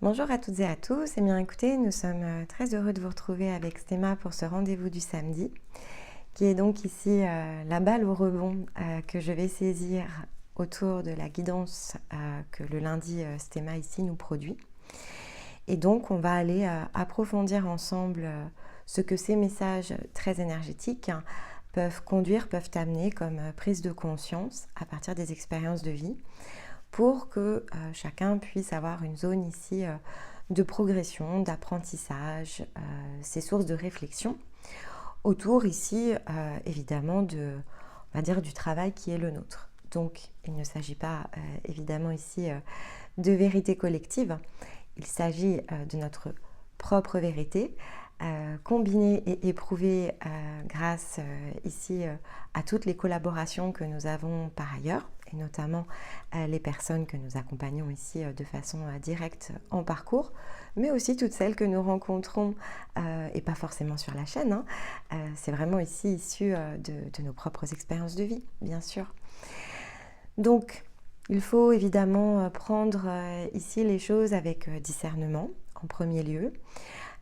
Bonjour à toutes et à tous. Eh bien écoutez, nous sommes très heureux de vous retrouver avec Stéma pour ce rendez-vous du samedi, qui est donc ici la balle au rebond que je vais saisir autour de la guidance que le lundi Stéma ici nous produit. Et donc on va aller approfondir ensemble ce que ces messages très énergétiques peuvent conduire, peuvent amener comme prise de conscience à partir des expériences de vie, pour que chacun puisse avoir une zone ici de progression, d'apprentissage, ces sources de réflexion, autour ici évidemment on va dire, du travail qui est le nôtre. Donc il ne s'agit pas évidemment ici de vérité collective, il s'agit de notre propre vérité, combinée et éprouvée grâce ici à toutes les collaborations que nous avons par ailleurs, et notamment les personnes que nous accompagnons ici de façon directe en parcours, mais aussi toutes celles que nous rencontrons, et pas forcément sur la chaîne, hein. C'est vraiment ici issu de nos propres expériences de vie, bien sûr. Donc, il faut évidemment prendre ici les choses avec discernement, en premier lieu.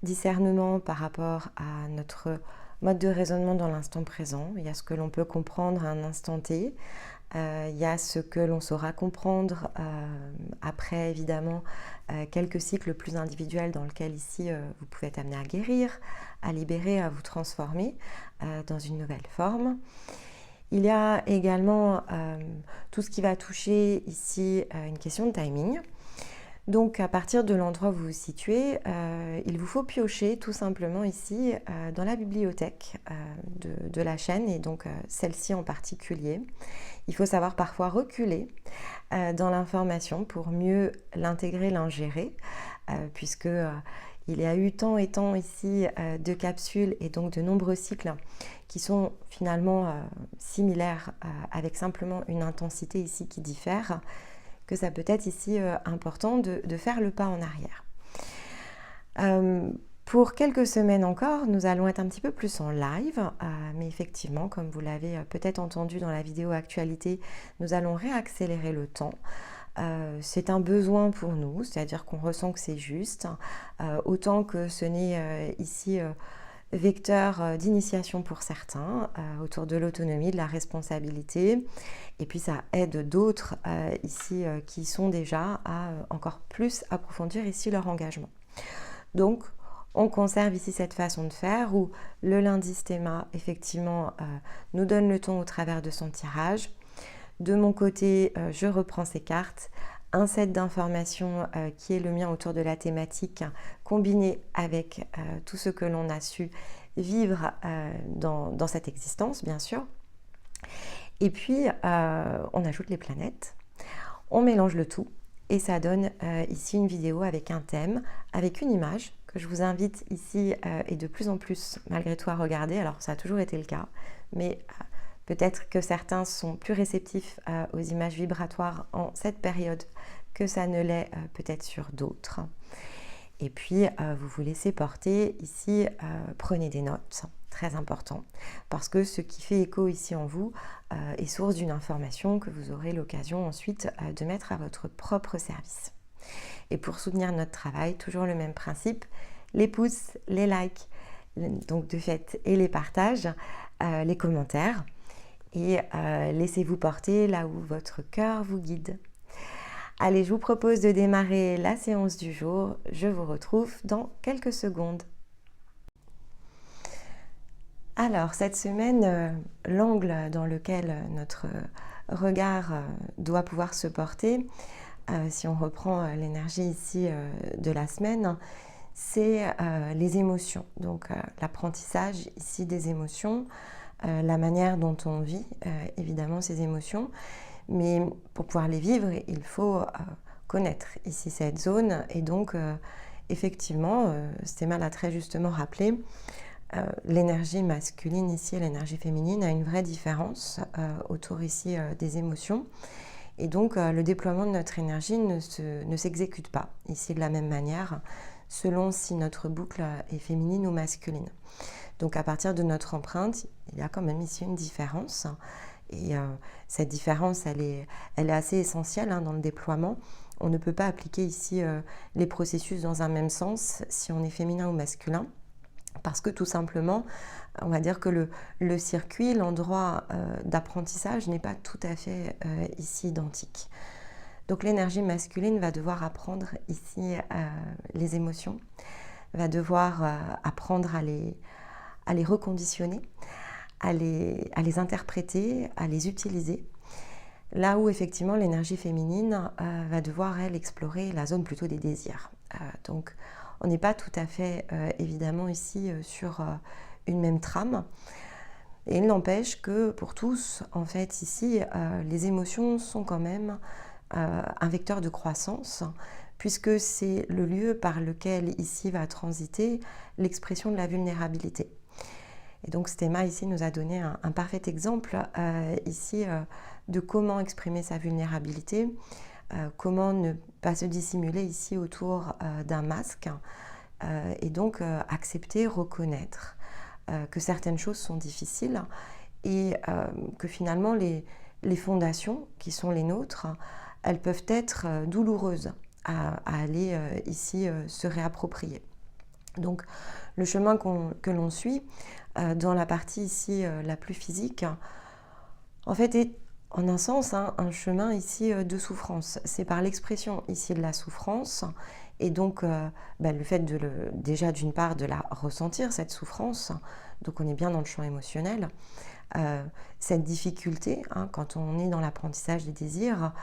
Discernement par rapport à notre mode de raisonnement dans l'instant présent. Il y a ce que l'on peut comprendre à un instant T. Il y a ce que l'on saura comprendre après, évidemment, quelques cycles plus individuels dans lesquels ici vous pouvez être amené à guérir, à libérer, à vous transformer dans une nouvelle forme. Il y a également tout ce qui va toucher ici une question de timing. Donc à partir de l'endroit où vous vous situez, il vous faut piocher tout simplement ici dans la bibliothèque de la chaîne, et donc celle-ci en particulier. Il faut savoir parfois reculer dans l'information pour mieux l'intégrer, l'ingérer, puisque il y a eu tant et tant ici de capsules et donc de nombreux cycles qui sont finalement similaires, avec simplement une intensité ici qui diffère, que ça peut être ici important de faire le pas en arrière. Pour quelques semaines encore, nous allons être un petit peu plus en live, mais effectivement, comme vous l'avez peut-être entendu dans la vidéo actualité, nous allons réaccélérer le temps. C'est un besoin pour nous, c'est-à-dire qu'on ressent que c'est juste, autant que ce n'est ici vecteur d'initiation pour certains, autour de l'autonomie, de la responsabilité, et puis ça aide d'autres ici qui sont déjà à encore plus approfondir ici leur engagement. Donc on conserve ici cette façon de faire où le lundi Stéma effectivement nous donne le ton au travers de son tirage. De mon côté, je reprends ces cartes, un set d'informations qui est le mien autour de la thématique, combiné avec tout ce que l'on a su vivre dans cette existence, bien sûr. Et puis, on ajoute les planètes, on mélange le tout, et ça donne ici une vidéo avec un thème, avec une image que je vous invite ici et de plus en plus malgré tout à regarder. Alors ça a toujours été le cas, mais peut-être que certains sont plus réceptifs aux images vibratoires en cette période que ça ne l'est peut-être sur d'autres. Et puis vous vous laissez porter ici, prenez des notes, très important, parce que ce qui fait écho ici en vous est source d'une information que vous aurez l'occasion ensuite de mettre à votre propre service. Et pour soutenir notre travail, toujours le même principe, les pouces, les likes, donc de fait, et les partages, les commentaires, et laissez-vous porter là où votre cœur vous guide. Allez, je vous propose de démarrer la séance du jour. Je vous retrouve dans quelques secondes. Alors, cette semaine, l'angle dans lequel notre regard doit pouvoir se porter, si on reprend l'énergie ici de la semaine, c'est les émotions. Donc, l'apprentissage ici des émotions, la manière dont on vit évidemment ces émotions. Mais pour pouvoir les vivre, il faut connaître ici cette zone. Et donc, effectivement, Stéma l'a très justement rappelé, l'énergie masculine ici et l'énergie féminine a une vraie différence autour ici des émotions. Et donc, le déploiement de notre énergie ne s'exécute pas ici de la même manière, selon si notre boucle est féminine ou masculine. Donc, à partir de notre empreinte, il y a quand même ici une différence. Et cette différence, elle est assez essentielle dans le déploiement, On ne peut pas appliquer ici les processus dans un même sens si on est féminin ou masculin, parce que tout simplement, on va dire que le circuit, l'endroit d'apprentissage n'est pas tout à fait ici identique. Donc l'énergie masculine va devoir apprendre ici les émotions, va devoir apprendre à les reconditionner, à les interpréter, à les utiliser. Là où effectivement l'énergie féminine va devoir, elle, explorer la zone plutôt des désirs. Donc on n'est pas tout à fait évidemment ici sur une même trame. Et il n'empêche que pour tous, en fait, ici, les émotions sont quand même un vecteur de croissance, puisque c'est le lieu par lequel ici va transiter l'expression de la vulnérabilité. Et donc ce théma ici nous a donné un parfait exemple ici de comment exprimer sa vulnérabilité, comment ne pas se dissimuler ici autour d'un masque, et donc accepter, reconnaître que certaines choses sont difficiles et que finalement les fondations qui sont les nôtres, elles peuvent être douloureuses à aller ici se réapproprier. Donc le chemin que l'on suit dans la partie ici la plus physique, en fait est en un sens un chemin ici de souffrance. C'est par l'expression ici de la souffrance et donc le fait déjà d'une part de la ressentir, cette souffrance, donc on est bien dans le champ émotionnel, cette difficulté, quand on est dans l'apprentissage des désirs,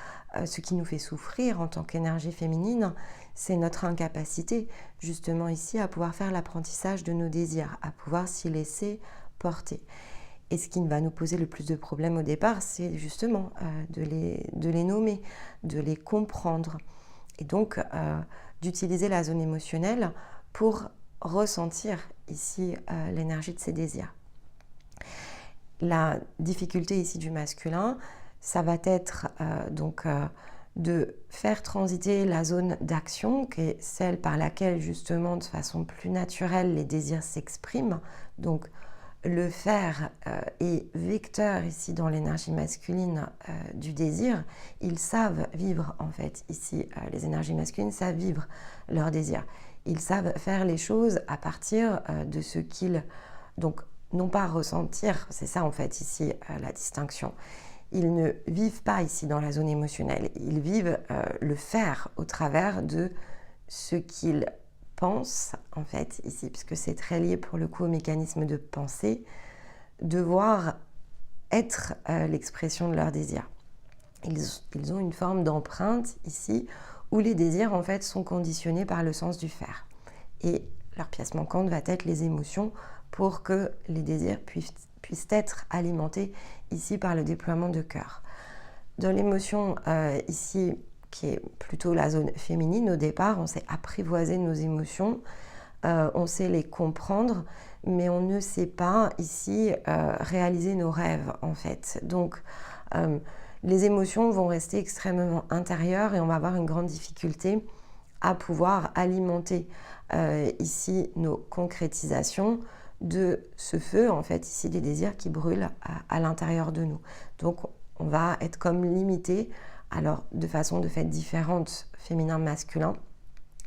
ce qui nous fait souffrir en tant qu'énergie féminine, c'est notre incapacité justement ici à pouvoir faire l'apprentissage de nos désirs, à pouvoir s'y laisser porter. Et ce qui va nous poser le plus de problèmes au départ, c'est justement de les nommer, de les comprendre. Et donc d'utiliser la zone émotionnelle pour ressentir ici l'énergie de ces désirs. La difficulté ici du masculin, ça va être de faire transiter la zone d'action, qui est celle par laquelle justement de façon plus naturelle les désirs s'expriment. Donc le faire est vecteur ici dans l'énergie masculine du désir. Ils savent vivre en fait ici, les énergies masculines savent vivre leur désir. Ils savent faire les choses à partir de ce qu'ils... Donc non pas ressentir, c'est ça en fait ici la distinction. Ils ne vivent pas ici dans la zone émotionnelle, ils vivent le faire au travers de ce qu'ils pensent en fait ici, puisque c'est très lié pour le coup au mécanisme de pensée, devoir être l'expression de leurs désirs. Ils ont une forme d'empreinte ici où les désirs en fait sont conditionnés par le sens du faire. Et leur pièce manquante va être les émotions pour que les désirs puissent être alimentés ici par le déploiement de cœur. Dans l'émotion ici, qui est plutôt la zone féminine, au départ, on sait apprivoiser nos émotions, on sait les comprendre, mais on ne sait pas ici réaliser nos rêves en fait. Donc les émotions vont rester extrêmement intérieures et on va avoir une grande difficulté à pouvoir alimenter ici nos concrétisations de ce feu, en fait, ici des désirs qui brûlent à l'intérieur de nous. Donc on va être comme limité, alors de façon de fait différente, féminin-masculin,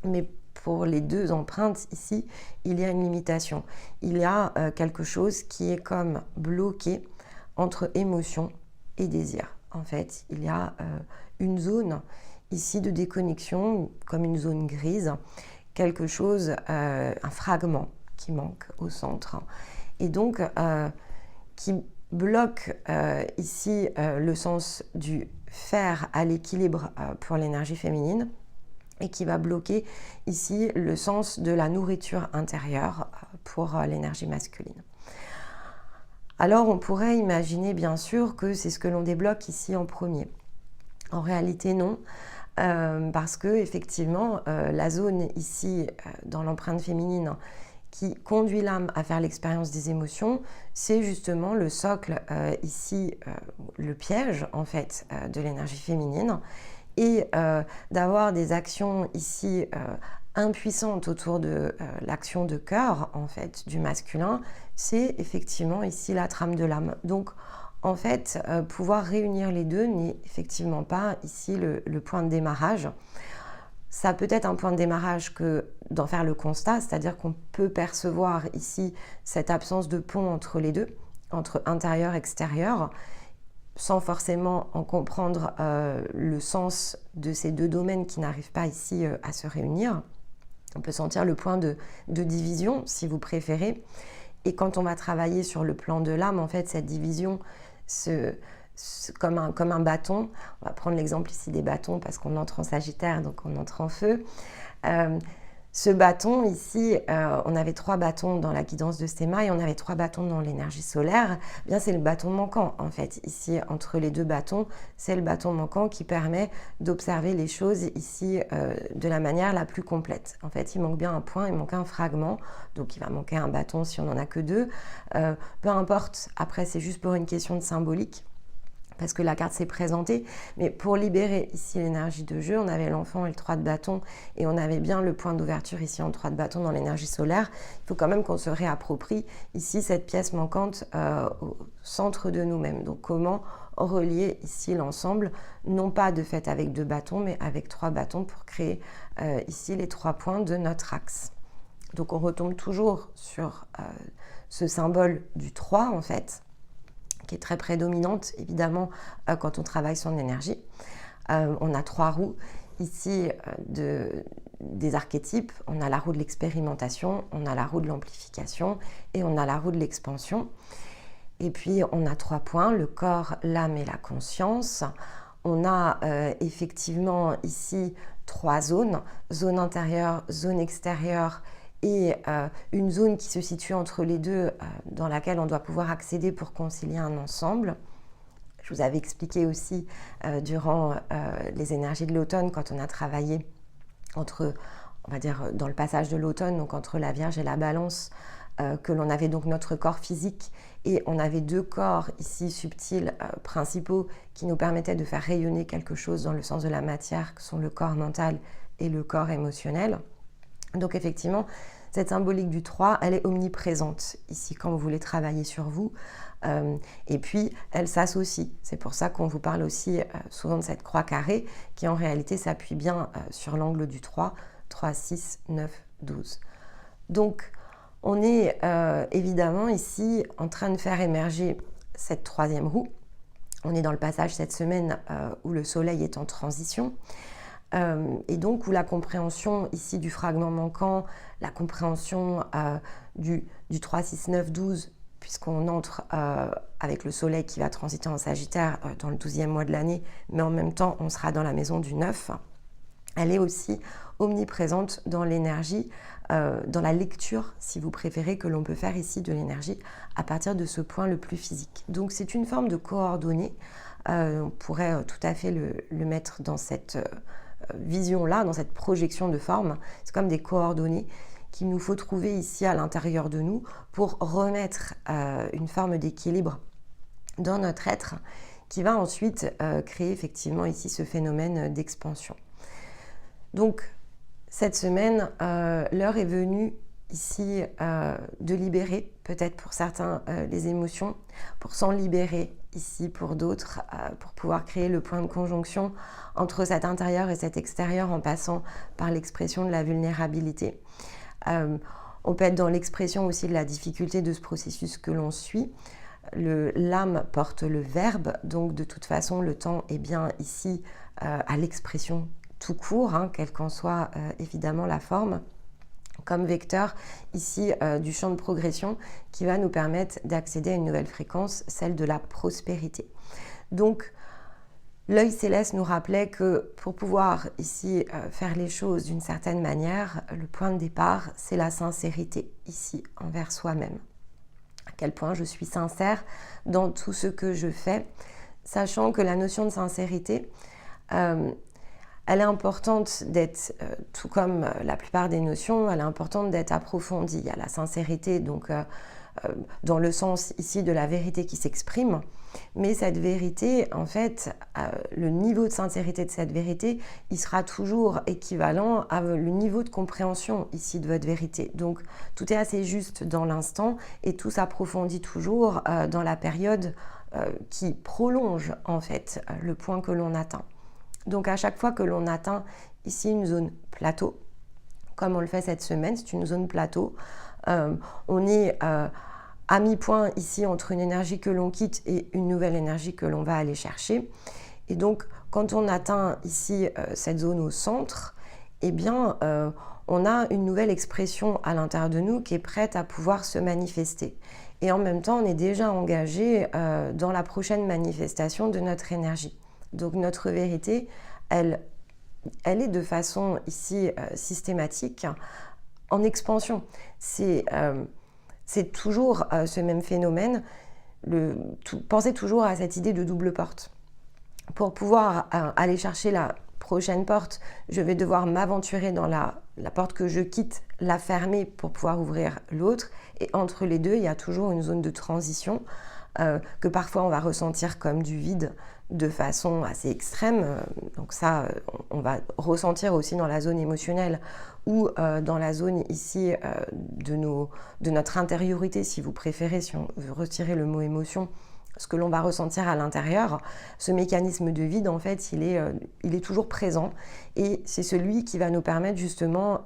mais pour les deux empreintes ici, il y a une limitation. Il y a quelque chose qui est comme bloqué entre émotion et désir. En fait, il y a une zone ici de déconnexion, comme une zone grise, quelque chose, un fragment qui manque au centre et donc qui bloque ici le sens du faire à l'équilibre pour l'énergie féminine et qui va bloquer ici le sens de la nourriture intérieure pour l'énergie masculine. Alors on pourrait imaginer bien sûr que c'est ce que l'on débloque ici en premier. En réalité non, parce que effectivement la zone ici dans l'empreinte féminine qui conduit l'âme à faire l'expérience des émotions, c'est justement le socle ici, le piège en fait de l'énergie féminine, et d'avoir des actions ici impuissantes autour de l'action de cœur en fait du masculin, c'est effectivement ici la trame de l'âme. Donc En fait, pouvoir réunir les deux n'est effectivement pas ici le point de démarrage. Ça peut être un point de démarrage que d'en faire le constat, c'est-à-dire qu'on peut percevoir ici cette absence de pont entre les deux, entre intérieur et extérieur, sans forcément en comprendre le sens de ces deux domaines qui n'arrivent pas ici à se réunir. On peut sentir le point de division, si vous préférez. Et quand on va travailler sur le plan de l'âme, en fait, cette division, comme un bâton, on va prendre l'exemple ici des bâtons parce qu'on entre en Sagittaire, donc on entre en feu. Ce bâton ici, on avait 3 bâtons dans la guidance de Stéma et on avait 3 bâtons dans l'énergie solaire. Eh bien, c'est le bâton manquant en fait. Ici, entre les 2 bâtons, c'est le bâton manquant qui permet d'observer les choses ici de la manière la plus complète. En fait, il manque bien un point, il manque un fragment, donc il va manquer un bâton si on n'en a que 2. Peu importe, après c'est juste pour une question de symbolique, parce que la carte s'est présentée, mais pour libérer ici l'énergie de jeu, on avait l'enfant et le 3 de bâton, et on avait bien le point d'ouverture ici en 3 de bâton dans l'énergie solaire. Il faut quand même qu'on se réapproprie ici cette pièce manquante au centre de nous-mêmes. Donc comment relier ici l'ensemble, non pas de fait avec 2 bâtons, mais avec 3 bâtons pour créer ici les 3 points de notre axe. Donc on retombe toujours sur ce symbole du 3 en fait, qui est très prédominante évidemment quand on travaille son énergie. On a 3 roues ici des archétypes. On a la roue de l'expérimentation, on a la roue de l'amplification et on a la roue de l'expansion. Et puis on a 3 points, le corps, l'âme et la conscience. On a effectivement ici 3 zones, zone intérieure, zone extérieure et une zone qui se situe entre les deux dans laquelle on doit pouvoir accéder pour concilier un ensemble. Je vous avais expliqué aussi durant les énergies de l'automne, quand on a travaillé entre, on va dire, dans le passage de l'automne, donc entre la Vierge et la Balance, que l'on avait donc notre corps physique et on avait 2 corps ici subtils principaux qui nous permettaient de faire rayonner quelque chose dans le sens de la matière, que sont le corps mental et le corps émotionnel. Donc effectivement, cette symbolique du 3, elle est omniprésente ici quand vous voulez travailler sur vous. Et puis, elle s'associe. C'est pour ça qu'on vous parle aussi souvent de cette croix carrée qui en réalité s'appuie bien sur l'angle du 3, 3, 6, 9, 12. Donc, on est évidemment ici en train de faire émerger cette 3e roue. On est dans le passage cette semaine où le soleil est en transition. Et donc où la compréhension ici du fragment manquant, la compréhension du 3, 6, 9, 12, puisqu'on entre avec le soleil qui va transiter en Sagittaire dans le 12e mois de l'année, mais en même temps on sera dans la maison du 9, elle est aussi omniprésente dans l'énergie, dans la lecture, si vous préférez, que l'on peut faire ici de l'énergie à partir de ce point le plus physique. Donc c'est une forme de coordonnée, on pourrait tout à fait le mettre dans cette vision-là, dans cette projection de forme. C'est comme des coordonnées qu'il nous faut trouver ici à l'intérieur de nous pour remettre une forme d'équilibre dans notre être qui va ensuite créer effectivement ici ce phénomène d'expansion. Donc cette semaine, l'heure est venue ici de libérer peut-être pour certains les émotions, pour s'en libérer ici pour d'autres, pour pouvoir créer le point de conjonction entre cet intérieur et cet extérieur en passant par l'expression de la vulnérabilité. On peut être dans l'expression aussi de la difficulté de ce processus que l'on suit. L'âme porte le verbe, donc de toute façon le temps est bien ici à l'expression tout court, quelle qu'en soit évidemment la forme, comme vecteur ici du champ de progression qui va nous permettre d'accéder à une nouvelle fréquence, celle de la prospérité. Donc l'œil céleste nous rappelait que pour pouvoir ici faire les choses d'une certaine manière, le point de départ c'est la sincérité ici envers soi-même. À quel point je suis sincère dans tout ce que je fais, sachant que la notion de sincérité, elle est importante d'être, tout comme la plupart des notions, elle est importante d'être approfondie. Il y a la sincérité, donc dans le sens ici de la vérité qui s'exprime, mais cette vérité, en fait, le niveau de sincérité de cette vérité, il sera toujours équivalent à le niveau de compréhension ici de votre vérité. Donc tout est assez juste dans l'instant et tout s'approfondit toujours dans la période qui prolonge en fait le point que l'on atteint. Donc à chaque fois que l'on atteint ici une zone plateau, comme on le fait cette semaine, c'est une zone plateau, on est à mi-point ici entre une énergie que l'on quitte et une nouvelle énergie que l'on va aller chercher. Et donc quand on atteint ici cette zone au centre, eh bien on a une nouvelle expression à l'intérieur de nous qui est prête à pouvoir se manifester. Et en même temps, on est déjà engagé dans la prochaine manifestation de notre énergie. Donc notre vérité, elle est de façon ici systématique en expansion. C'est toujours ce même phénomène. Pensez toujours à cette idée de double porte. Pour pouvoir aller chercher la prochaine porte, je vais devoir m'aventurer dans la porte que je quitte, la fermer pour pouvoir ouvrir l'autre. Et entre les deux, il y a toujours une zone de transition que parfois on va ressentir comme du vide de façon assez extrême. Donc ça, on va ressentir aussi dans la zone émotionnelle ou dans la zone ici de notre intériorité, si vous préférez, si on veut retirer le mot émotion, ce que l'on va ressentir à l'intérieur. Ce mécanisme de vide, en fait, il est toujours présent et c'est celui qui va nous permettre justement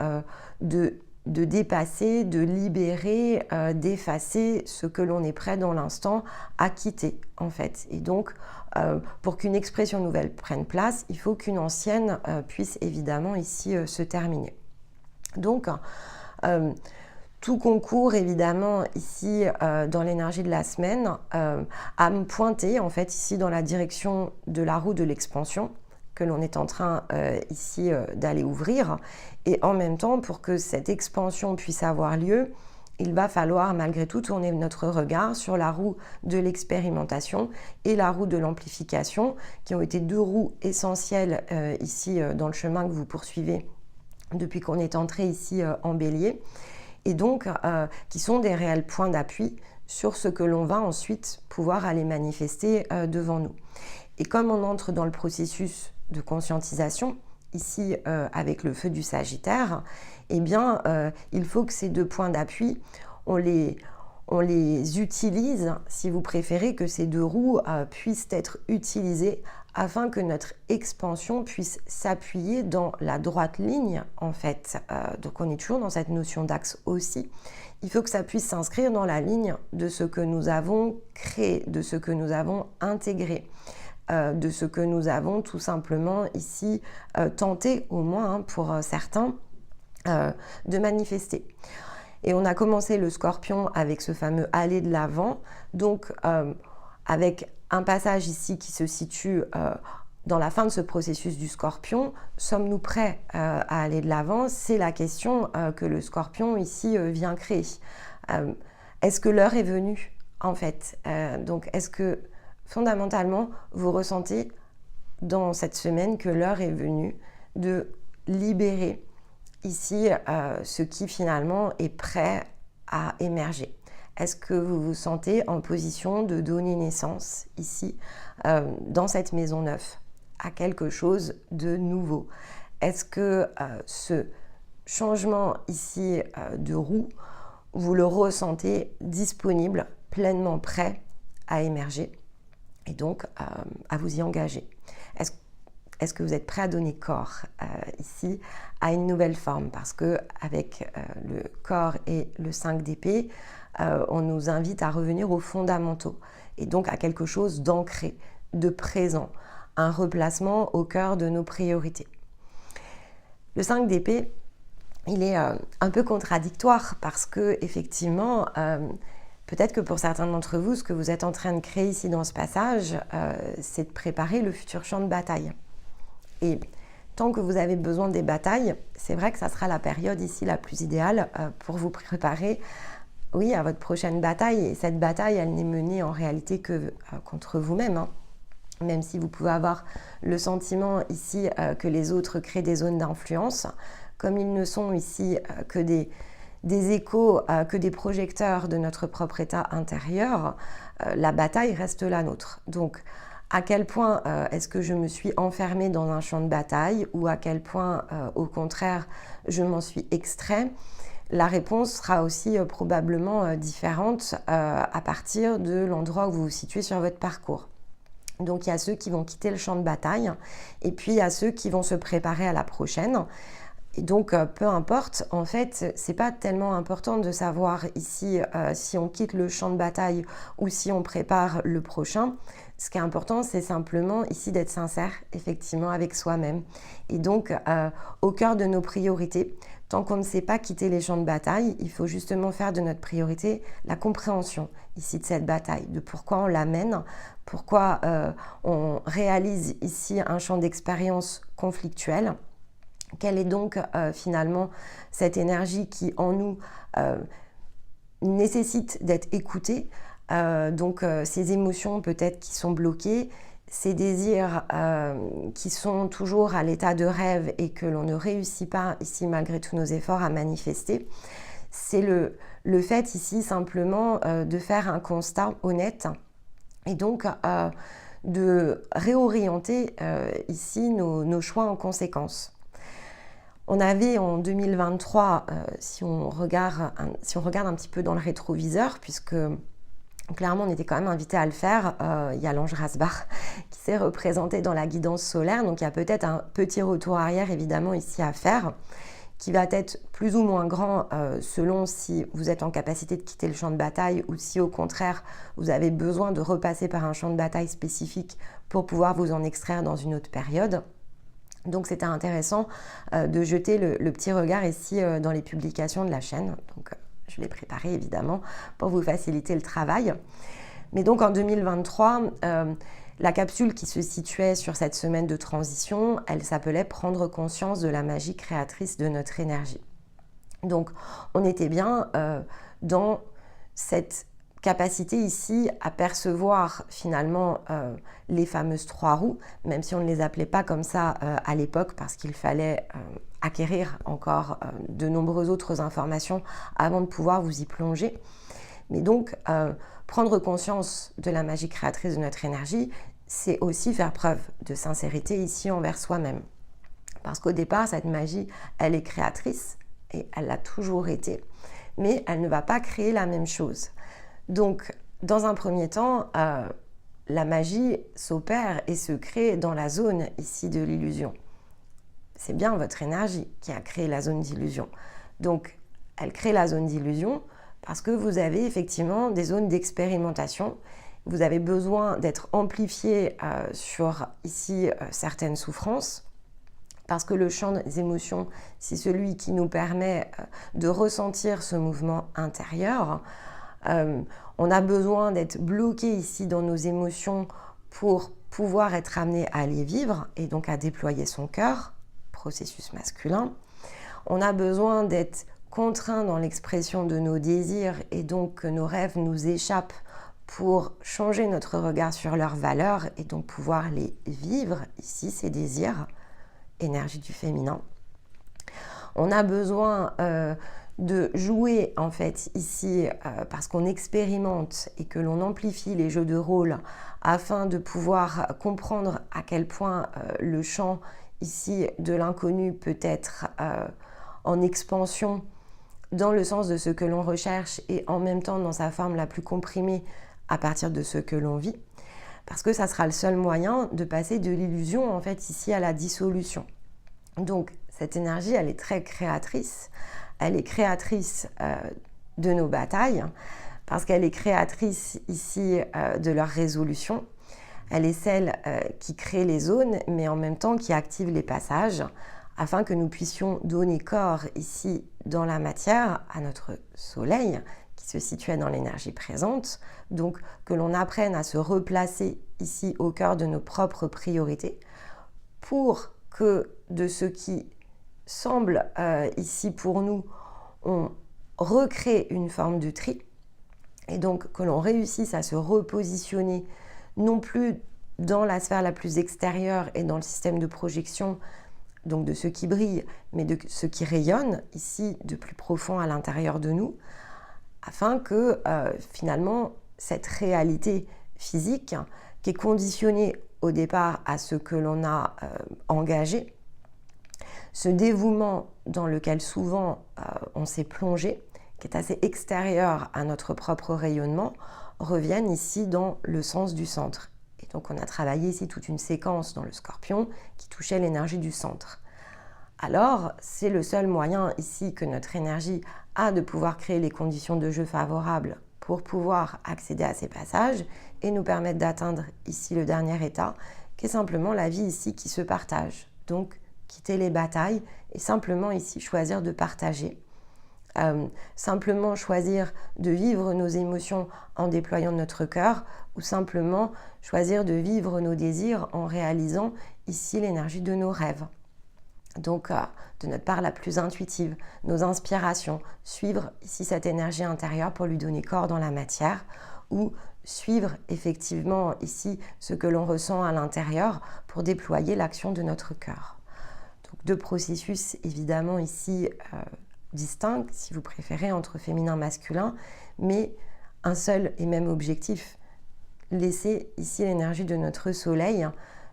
de dépasser, de libérer, d'effacer ce que l'on est prêt dans l'instant à quitter, en fait. Et donc, pour qu'une expression nouvelle prenne place, il faut qu'une ancienne puisse évidemment ici se terminer. Donc, tout concourt évidemment ici dans l'énergie de la semaine à me pointer en fait ici dans la direction de la roue de l'expansion que l'on est en train ici d'aller ouvrir. Et en même temps, pour que cette expansion puisse avoir lieu, il va falloir malgré tout tourner notre regard sur la roue de l'expérimentation et la roue de l'amplification, qui ont été deux roues essentielles ici dans le chemin que vous poursuivez depuis qu'on est entré ici en Bélier, et donc qui sont des réels points d'appui sur ce que l'on va ensuite pouvoir aller manifester devant nous. Et comme on entre dans le processus de conscientisation, ici avec le feu du Sagittaire, eh bien il faut que ces deux points d'appui, on les utilise, si vous préférez, que ces deux roues puissent être utilisées afin que notre expansion puisse s'appuyer dans la droite ligne, en fait. Donc on est toujours dans cette notion d'axe aussi. Il faut que ça puisse s'inscrire dans la ligne de ce que nous avons créé, de ce que nous avons intégré, de ce que nous avons tout simplement ici tenté, au moins pour certains, de manifester. Et on a commencé le Scorpion avec ce fameux aller de l'avant, donc avec un passage ici qui se situe dans la fin de ce processus du Scorpion. Sommes-nous prêts à aller de l'avant? C'est la question que le Scorpion ici vient créer. Est-ce que l'heure est venue en fait? Donc est-ce que fondamentalement vous ressentez dans cette semaine que l'heure est venue de libérer ici ce qui finalement est prêt à émerger? Est-ce que vous vous sentez en position de donner naissance ici, dans cette maison neuve, à quelque chose de nouveau? Est-ce que ce changement ici de roue, vous le ressentez disponible, pleinement prêt à émerger et donc à vous y engager? Est-ce que vous êtes prêt à donner corps ici à une nouvelle forme? Parce que avec le corps et le 5 d'épée, on nous invite à revenir aux fondamentaux et donc à quelque chose d'ancré, de présent, un replacement au cœur de nos priorités. Le 5 d'épée, il est un peu contradictoire parce que effectivement, peut-être que pour certains d'entre vous, ce que vous êtes en train de créer ici dans ce passage, c'est de préparer le futur champ de bataille. Et tant que vous avez besoin des batailles, c'est vrai que ça sera la période ici la plus idéale pour vous préparer, oui, à votre prochaine bataille. Et cette bataille, elle n'est menée en réalité que contre vous-même, hein. Même si vous pouvez avoir le sentiment ici que les autres créent des zones d'influence, comme ils ne sont ici que des échos, que des projecteurs de notre propre état intérieur, la bataille reste la nôtre. Donc, à quel point est-ce que je me suis enfermée dans un champ de bataille ou à quel point, au contraire, je m'en suis extrait? la réponse sera aussi probablement différente à partir de l'endroit où vous vous situez sur votre parcours. Donc il y a ceux qui vont quitter le champ de bataille et puis il y a ceux qui vont se préparer à la prochaine. Et donc peu importe, en fait, c'est pas tellement important de savoir ici si on quitte le champ de bataille ou si on prépare le prochain. Ce qui est important, c'est simplement ici d'être sincère, effectivement, avec soi-même. Et donc, au cœur de nos priorités, tant qu'on ne sait pas quitter les champs de bataille, il faut justement faire de notre priorité la compréhension ici de cette bataille, de pourquoi on l'amène, pourquoi on réalise ici un champ d'expérience conflictuel. Quelle est donc finalement cette énergie qui en nous nécessite d'être écoutée, donc ces émotions peut-être qui sont bloquées, ces désirs qui sont toujours à l'état de rêve et que l'on ne réussit pas ici malgré tous nos efforts à manifester. C'est le fait ici simplement de faire un constat honnête et donc de réorienter ici nos choix en conséquence. On avait en 2023, si on regarde un petit peu dans le rétroviseur, puisque clairement on était quand même invité à le faire, il y a l'ange Rasbar qui s'est représenté dans la guidance solaire, donc il y a peut-être un petit retour arrière évidemment ici à faire, qui va être plus ou moins grand selon si vous êtes en capacité de quitter le champ de bataille ou si au contraire vous avez besoin de repasser par un champ de bataille spécifique pour pouvoir vous en extraire dans une autre période. Donc c'était intéressant de jeter le petit regard ici dans les publications de la chaîne. Donc je l'ai préparé évidemment pour vous faciliter le travail. Mais donc en 2023, la capsule qui se situait sur cette semaine de transition, elle s'appelait « Prendre conscience de la magie créatrice de notre énergie ». Donc on était bien dans cette capacité ici à percevoir finalement les fameuses 3 roues, même si on ne les appelait pas comme ça à l'époque parce qu'il fallait acquérir encore de nombreuses autres informations avant de pouvoir vous y plonger. Mais donc, prendre conscience de la magie créatrice de notre énergie, c'est aussi faire preuve de sincérité ici envers soi-même. Parce qu'au départ, cette magie, elle est créatrice et elle l'a toujours été, mais elle ne va pas créer la même chose. Donc, dans un premier temps, la magie s'opère et se crée dans la zone ici de l'illusion. C'est bien votre énergie qui a créé la zone d'illusion. Donc, elle crée la zone d'illusion parce que vous avez effectivement des zones d'expérimentation. Vous avez besoin d'être amplifié sur ici certaines souffrances. Parce que le champ des émotions, c'est celui qui nous permet de ressentir ce mouvement intérieur. On a besoin d'être bloqué ici dans nos émotions pour pouvoir être amené à les vivre et donc à déployer son cœur, processus masculin. On a besoin d'être contraint dans l'expression de nos désirs et donc que nos rêves nous échappent pour changer notre regard sur leurs valeurs et donc pouvoir les vivre ici, ces désirs, énergie du féminin. On a besoin de jouer en fait ici parce qu'on expérimente et que l'on amplifie les jeux de rôle afin de pouvoir comprendre à quel point le champ ici de l'inconnu peut être en expansion dans le sens de ce que l'on recherche et en même temps dans sa forme la plus comprimée à partir de ce que l'on vit, parce que ça sera le seul moyen de passer de l'illusion en fait ici à la dissolution. Donc cette énergie, elle est très créatrice. Elle est créatrice de nos batailles parce qu'elle est créatrice ici de leur résolution. Elle est celle qui crée les zones, mais en même temps qui active les passages afin que nous puissions donner corps ici dans la matière à notre soleil qui se situait dans l'énergie présente. Donc que l'on apprenne à se replacer ici au cœur de nos propres priorités pour que de ce qui semble ici pour nous, on recrée une forme de tri et donc que l'on réussisse à se repositionner non plus dans la sphère la plus extérieure et dans le système de projection, donc de ce qui brille, mais de ce qui rayonne ici de plus profond à l'intérieur de nous, afin que finalement cette réalité physique qui est conditionnée au départ à ce que l'on a engagé ce dévouement dans lequel souvent on s'est plongé, qui est assez extérieur à notre propre rayonnement, reviennent ici dans le sens du centre. Et donc on a travaillé ici toute une séquence dans le Scorpion qui touchait l'énergie du centre. Alors, c'est le seul moyen ici que notre énergie a de pouvoir créer les conditions de jeu favorables pour pouvoir accéder à ces passages et nous permettre d'atteindre ici le dernier état, qui est simplement la vie ici qui se partage. Donc, quitter les batailles et simplement ici choisir de partager. Simplement choisir de vivre nos émotions en déployant notre cœur ou simplement choisir de vivre nos désirs en réalisant ici l'énergie de nos rêves. Donc, de notre part la plus intuitive, nos inspirations, suivre ici cette énergie intérieure pour lui donner corps dans la matière ou suivre effectivement ici ce que l'on ressent à l'intérieur pour déployer l'action de notre cœur. Donc, deux processus évidemment ici distincts, si vous préférez, entre féminin et masculin, mais un seul et même objectif, laisser ici l'énergie de notre soleil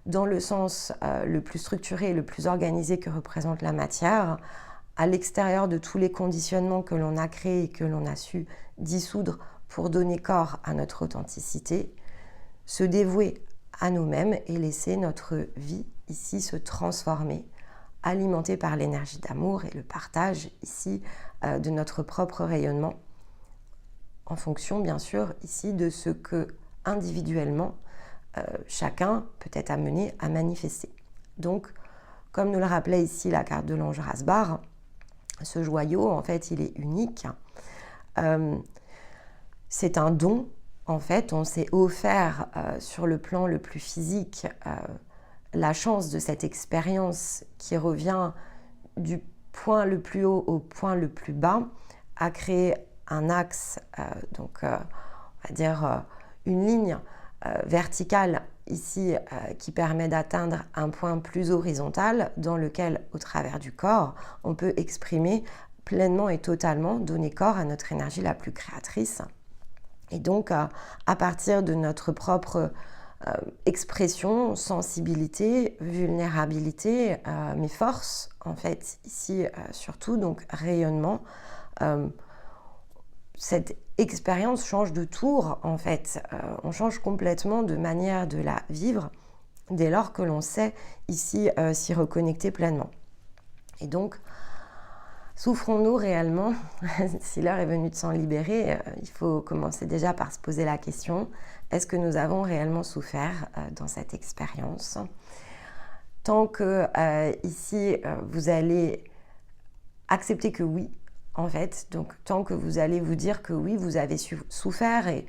dans le sens le plus structuré et le plus organisé que représente la matière, à l'extérieur de tous les conditionnements que l'on a créés et que l'on a su dissoudre pour donner corps à notre authenticité, se dévouer à nous-mêmes et laisser notre vie ici se transformer, alimentée par l'énergie d'amour et le partage ici de notre propre rayonnement, en fonction bien sûr ici de ce que individuellement chacun peut être amené à manifester. Donc, comme nous le rappelait ici la carte de l'ange Rasbar, ce joyau, en fait, il est unique. C'est un don, en fait, on s'est offert sur le plan le plus physique la chance de cette expérience qui revient du point le plus haut au point le plus bas, à créer un axe, donc on va dire une ligne verticale ici qui permet d'atteindre un point plus horizontal dans lequel, au travers du corps, on peut exprimer pleinement et totalement, donner corps à notre énergie la plus créatrice. Et donc, à partir de notre propre expression, sensibilité, vulnérabilité, mes forces, en fait, ici surtout, donc rayonnement, cette expérience change de tour, en fait. On change complètement de manière de la vivre dès lors que l'on sait ici s'y reconnecter pleinement. Et donc, souffrons-nous réellement? Si l'heure est venue de s'en libérer, il faut commencer déjà par se poser la question, est-ce que nous avons réellement souffert dans cette expérience? Tant que ici, vous allez accepter que oui, en fait, donc tant que vous allez vous dire que oui, vous avez souffert, et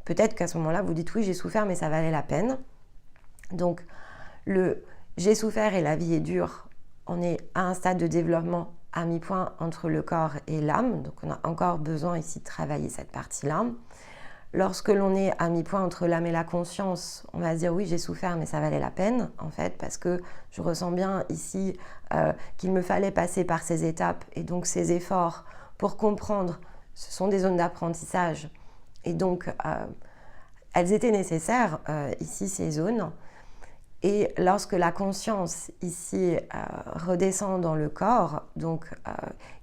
peut-être qu'à ce moment-là, vous dites oui, j'ai souffert, mais ça valait la peine. Donc, le j'ai souffert et la vie est dure, on est à un stade de développement à mi-point entre le corps et l'âme, donc on a encore besoin ici de travailler cette partie-là. Lorsque l'on est à mi-point entre l'âme et la conscience, on va se dire oui, j'ai souffert, mais ça valait la peine, en fait, parce que je ressens bien ici qu'il me fallait passer par ces étapes et donc ces efforts pour comprendre, ce sont des zones d'apprentissage. Et donc, elles étaient nécessaires, ici, ces zones. Et lorsque la conscience ici redescend dans le corps, donc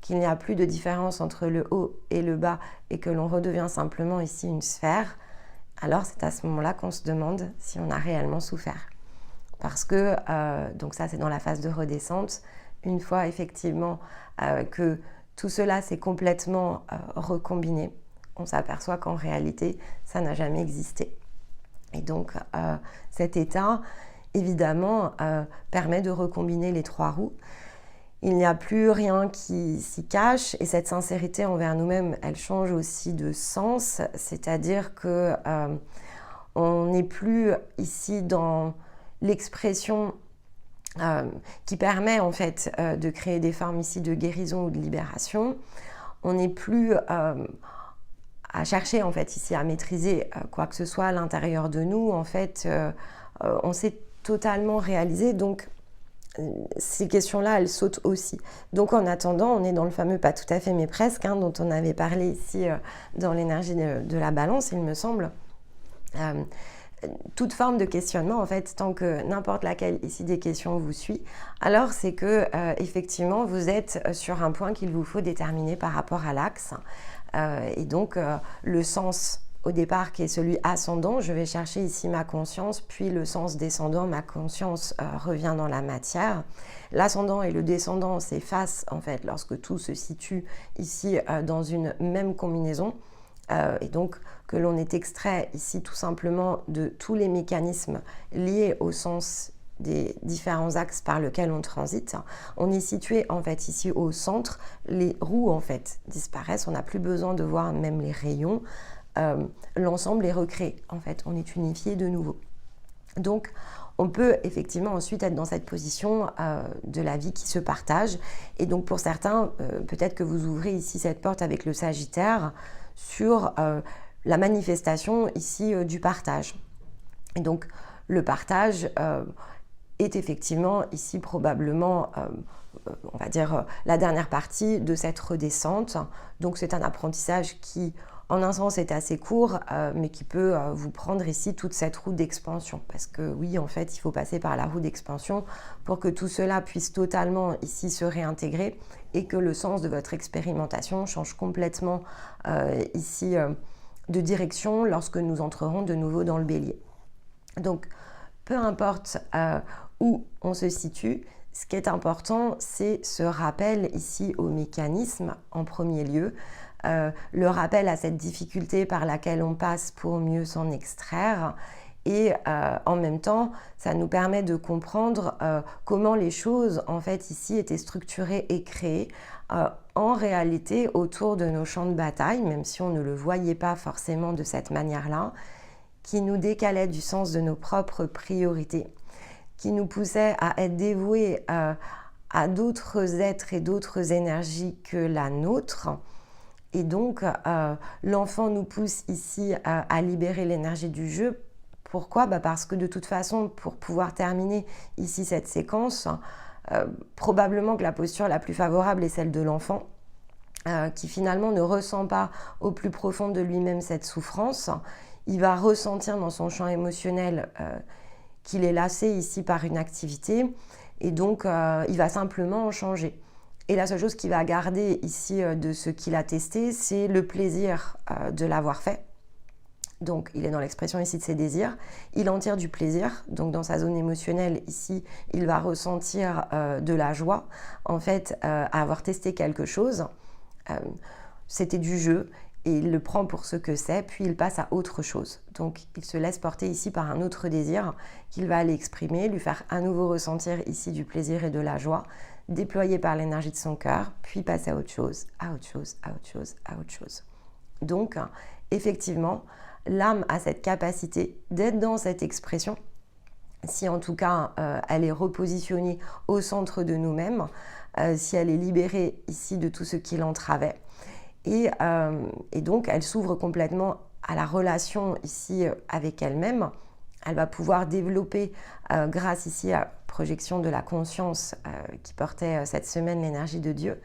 qu'il n'y a plus de différence entre le haut et le bas et que l'on redevient simplement ici une sphère, alors c'est à ce moment-là qu'on se demande si on a réellement souffert. Parce que, donc ça c'est dans la phase de redescente, une fois effectivement que tout cela s'est complètement recombiné, on s'aperçoit qu'en réalité ça n'a jamais existé. Et donc cet état évidemment, permet de recombiner les trois roues. Il n'y a plus rien qui s'y cache et cette sincérité envers nous-mêmes, elle change aussi de sens, c'est-à-dire que on n'est plus ici dans l'expression qui permet en fait de créer des formes ici de guérison ou de libération. On n'est plus à chercher en fait ici à maîtriser quoi que ce soit à l'intérieur de nous. En fait, on s'est totalement réalisé, donc ces questions-là, elles sautent aussi. Donc en attendant, on est dans le fameux pas tout à fait mais presque, dont on avait parlé ici dans l'énergie de la balance, il me semble. toute forme de questionnement, en fait, tant que n'importe laquelle ici des questions vous suit, alors c'est que effectivement vous êtes sur un point qu'il vous faut déterminer par rapport à l'axe. Et donc le sens au départ qui est celui ascendant, je vais chercher ici ma conscience, puis le sens descendant, ma conscience revient dans la matière. L'ascendant et le descendant s'effacent en fait lorsque tout se situe ici dans une même combinaison. Et donc que l'on est extrait ici tout simplement de tous les mécanismes liés au sens des différents axes par lesquels on transite. On est situé en fait ici au centre, les roues en fait disparaissent, on n'a plus besoin de voir même les rayons, l'ensemble est recréé en fait, on est unifié de nouveau. Donc on peut effectivement ensuite être dans cette position de la vie qui se partage, et donc pour certains, peut-être que vous ouvrez ici cette porte avec le Sagittaire sur la manifestation ici du partage. Et donc le partage est effectivement ici probablement, on va dire, la dernière partie de cette redescente. Donc c'est un apprentissage qui, en un sens, est assez court, mais qui peut vous prendre ici toute cette roue d'expansion. Parce que oui, en fait, il faut passer par la roue d'expansion pour que tout cela puisse totalement ici se réintégrer et que le sens de votre expérimentation change complètement ici de direction lorsque nous entrerons de nouveau dans le bélier. Donc, peu importe où on se situe, ce qui est important, c'est ce rappel ici au mécanisme en premier lieu, le rappel à cette difficulté par laquelle on passe pour mieux s'en extraire, et en même temps, ça nous permet de comprendre comment les choses, en fait, ici étaient structurées et créées en réalité autour de nos champs de bataille, même si on ne le voyait pas forcément de cette manière-là, qui nous décalaient du sens de nos propres priorités, qui nous poussaient à être dévoués à d'autres êtres et d'autres énergies que la nôtre. Et donc, l'enfant nous pousse ici à libérer l'énergie du jeu. Pourquoi ? Parce que de toute façon, pour pouvoir terminer ici cette séquence, probablement que la posture la plus favorable est celle de l'enfant, qui finalement ne ressent pas au plus profond de lui-même cette souffrance. Il va ressentir dans son champ émotionnel qu'il est lassé ici par une activité, et donc il va simplement en changer. Et la seule chose qu'il va garder ici de ce qu'il a testé, c'est le plaisir de l'avoir fait. Donc il est dans l'expression ici de ses désirs, il en tire du plaisir, donc dans sa zone émotionnelle ici, il va ressentir de la joie, en fait, à avoir testé quelque chose. C'était du jeu, et il le prend pour ce que c'est, puis il passe à autre chose. Donc il se laisse porter ici par un autre désir qu'il va aller exprimer, lui faire à nouveau ressentir ici du plaisir et de la joie, déployé par l'énergie de son cœur, puis passer à autre chose, à autre chose, à autre chose, à autre chose. Donc effectivement, l'âme a cette capacité d'être dans cette expression, si en tout cas elle est repositionnée au centre de nous-mêmes, si elle est libérée ici de tout ce qui l'entravait. Et donc elle s'ouvre complètement à la relation ici avec elle-même. Elle va pouvoir développer, grâce ici à la projection de la conscience qui portait cette semaine l'énergie de Dieu,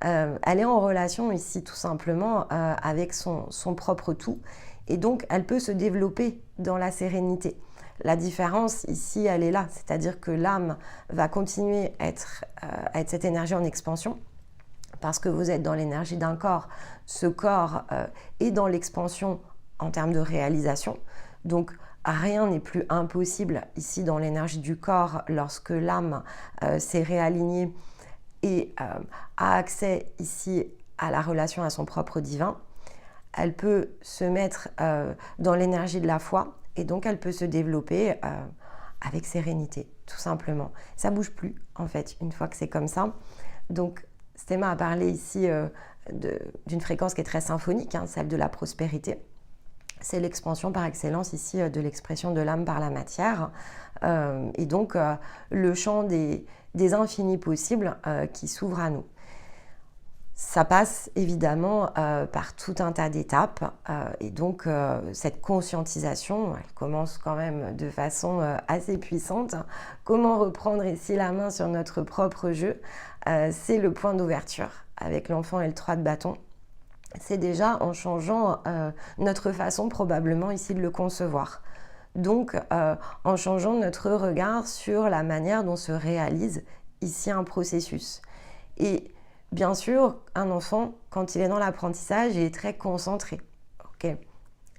elle est en relation ici tout simplement avec son propre tout, et donc elle peut se développer dans la sérénité. La différence ici, elle est là, c'est-à-dire que l'âme va continuer à être cette énergie en expansion, parce que vous êtes dans l'énergie d'un corps. Ce corps est dans l'expansion en termes de réalisation. Donc, rien n'est plus impossible ici dans l'énergie du corps lorsque l'âme s'est réalignée et a accès ici à la relation à son propre divin. Elle peut se mettre dans l'énergie de la foi, et donc elle peut se développer avec sérénité, tout simplement. Ça ne bouge plus, en fait, une fois que c'est comme ça. Donc, Stéma a parlé ici d'une fréquence qui est très symphonique, celle de la prospérité. C'est l'expansion par excellence ici de l'expression de l'âme par la matière. Et donc, le champ des infinis possibles qui s'ouvre à nous. Ça passe évidemment par tout un tas d'étapes, et donc cette conscientisation, elle commence quand même de façon assez puissante. Comment reprendre ici la main sur notre propre jeu, c'est le point d'ouverture avec l'enfant et le 3 de bâton. C'est déjà en changeant notre façon probablement ici de le concevoir. Donc, en changeant notre regard sur la manière dont se réalise ici un processus. Et bien sûr, un enfant, quand il est dans l'apprentissage, il est très concentré. Okay,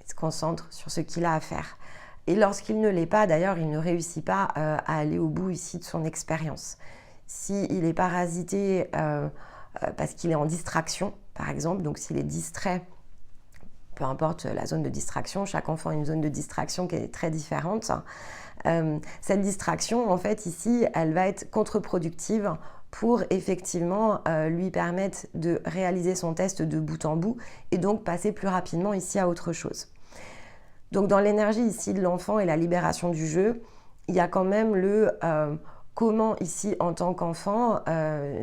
il se concentre sur ce qu'il a à faire. Et lorsqu'il ne l'est pas, d'ailleurs, il ne réussit pas à aller au bout ici de son expérience. S'il est parasité parce qu'il est en distraction, par exemple, donc s'il est distrait, peu importe la zone de distraction, chaque enfant a une zone de distraction qui est très différente. Cette distraction, en fait, ici, elle va être contre-productive pour effectivement lui permettre de réaliser son test de bout en bout et donc passer plus rapidement ici à autre chose. Donc dans l'énergie ici de l'enfant et la libération du jeu, il y a quand même le comment ici en tant qu'enfant,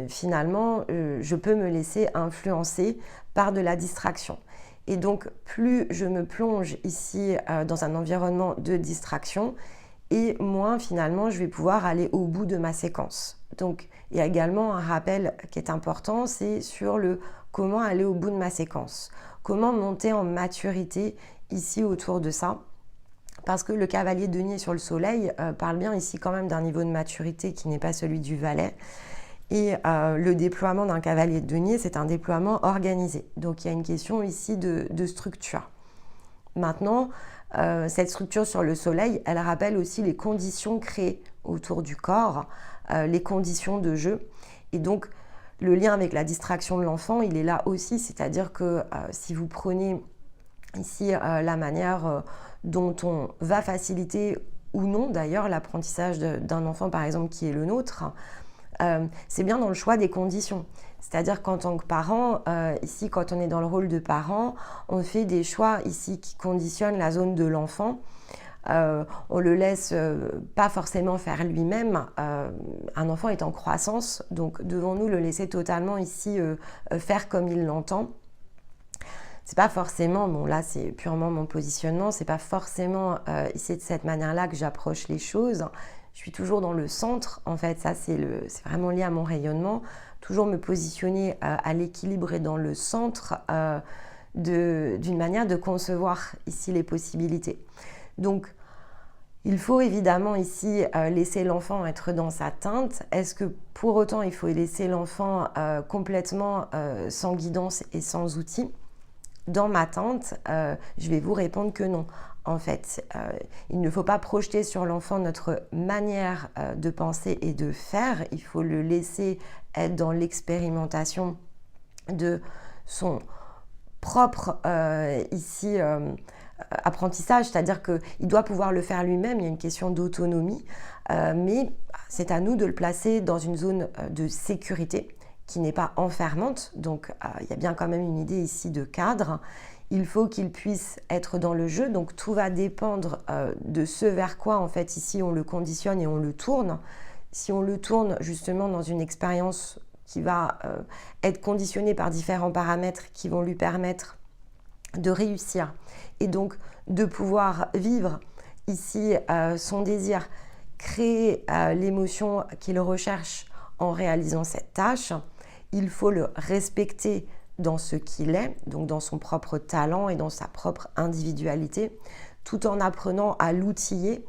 finalement, je peux me laisser influencer par de la distraction. Et donc, plus je me plonge ici dans un environnement de distraction, et moins finalement je vais pouvoir aller au bout de ma séquence. Donc, il y a également un rappel qui est important, c'est sur le comment aller au bout de ma séquence. Comment monter en maturité ici autour de ça. Parce que le cavalier de denier sur le soleil parle bien ici quand même d'un niveau de maturité qui n'est pas celui du valet. Et le déploiement d'un cavalier de denier, c'est un déploiement organisé. Donc il y a une question ici de structure. Maintenant, cette structure sur le soleil, elle rappelle aussi les conditions créées autour du corps, les conditions de jeu. Et donc, le lien avec la distraction de l'enfant, il est là aussi. C'est-à-dire que si vous prenez ici la manière dont on va faciliter ou non, d'ailleurs, l'apprentissage d'un enfant, par exemple, qui est le nôtre, c'est bien dans le choix des conditions. C'est-à-dire qu'en tant que parent, ici, quand on est dans le rôle de parent, on fait des choix ici qui conditionnent la zone de l'enfant. On le laisse pas forcément faire lui-même. Un enfant est en croissance, donc devons-nous le laisser totalement ici faire comme il l'entend. C'est pas forcément, bon là c'est purement mon positionnement, c'est pas forcément ici de cette manière-là que j'approche les choses. Je suis toujours dans le centre, en fait, ça c'est vraiment lié à mon rayonnement. Toujours me positionner à l'équilibre et dans le centre d'une manière de concevoir ici les possibilités. Donc, il faut évidemment ici laisser l'enfant être dans sa teinte. Est-ce que pour autant il faut laisser l'enfant complètement sans guidance et sans outils ? Dans ma teinte, je vais vous répondre que non. En fait, il ne faut pas projeter sur l'enfant notre manière de penser et de faire. Il faut le laisser être dans l'expérimentation de son propre apprentissage, c'est-à-dire qu'il doit pouvoir le faire lui-même. Il y a une question d'autonomie, mais c'est à nous de le placer dans une zone de sécurité qui n'est pas enfermante. Donc, il y a bien quand même une idée ici de cadre. Il faut qu'il puisse être dans le jeu, donc tout va dépendre de ce vers quoi en fait ici on le conditionne et on le tourne. Si on le tourne justement dans une expérience qui va être conditionnée par différents paramètres qui vont lui permettre de réussir et donc de pouvoir vivre ici son désir, créer l'émotion qu'il recherche en réalisant cette tâche, il faut le respecter dans ce qu'il est, donc dans son propre talent et dans sa propre individualité, tout en apprenant à l'outiller,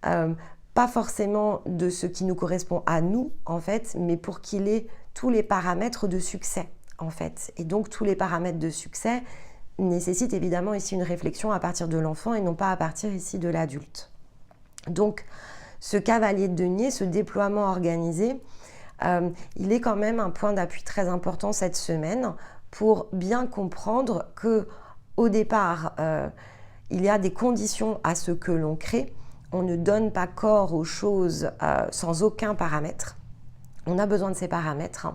pas forcément de ce qui nous correspond à nous, en fait, mais pour qu'il ait tous les paramètres de succès, en fait. Et donc, tous les paramètres de succès nécessitent évidemment ici une réflexion à partir de l'enfant et non pas à partir ici de l'adulte. Donc, ce cavalier de denier, ce déploiement organisé, il est quand même un point d'appui très important cette semaine pour bien comprendre que au départ, il y a des conditions à ce que l'on crée. On ne donne pas corps aux choses sans aucun paramètre. On a besoin de ces paramètres.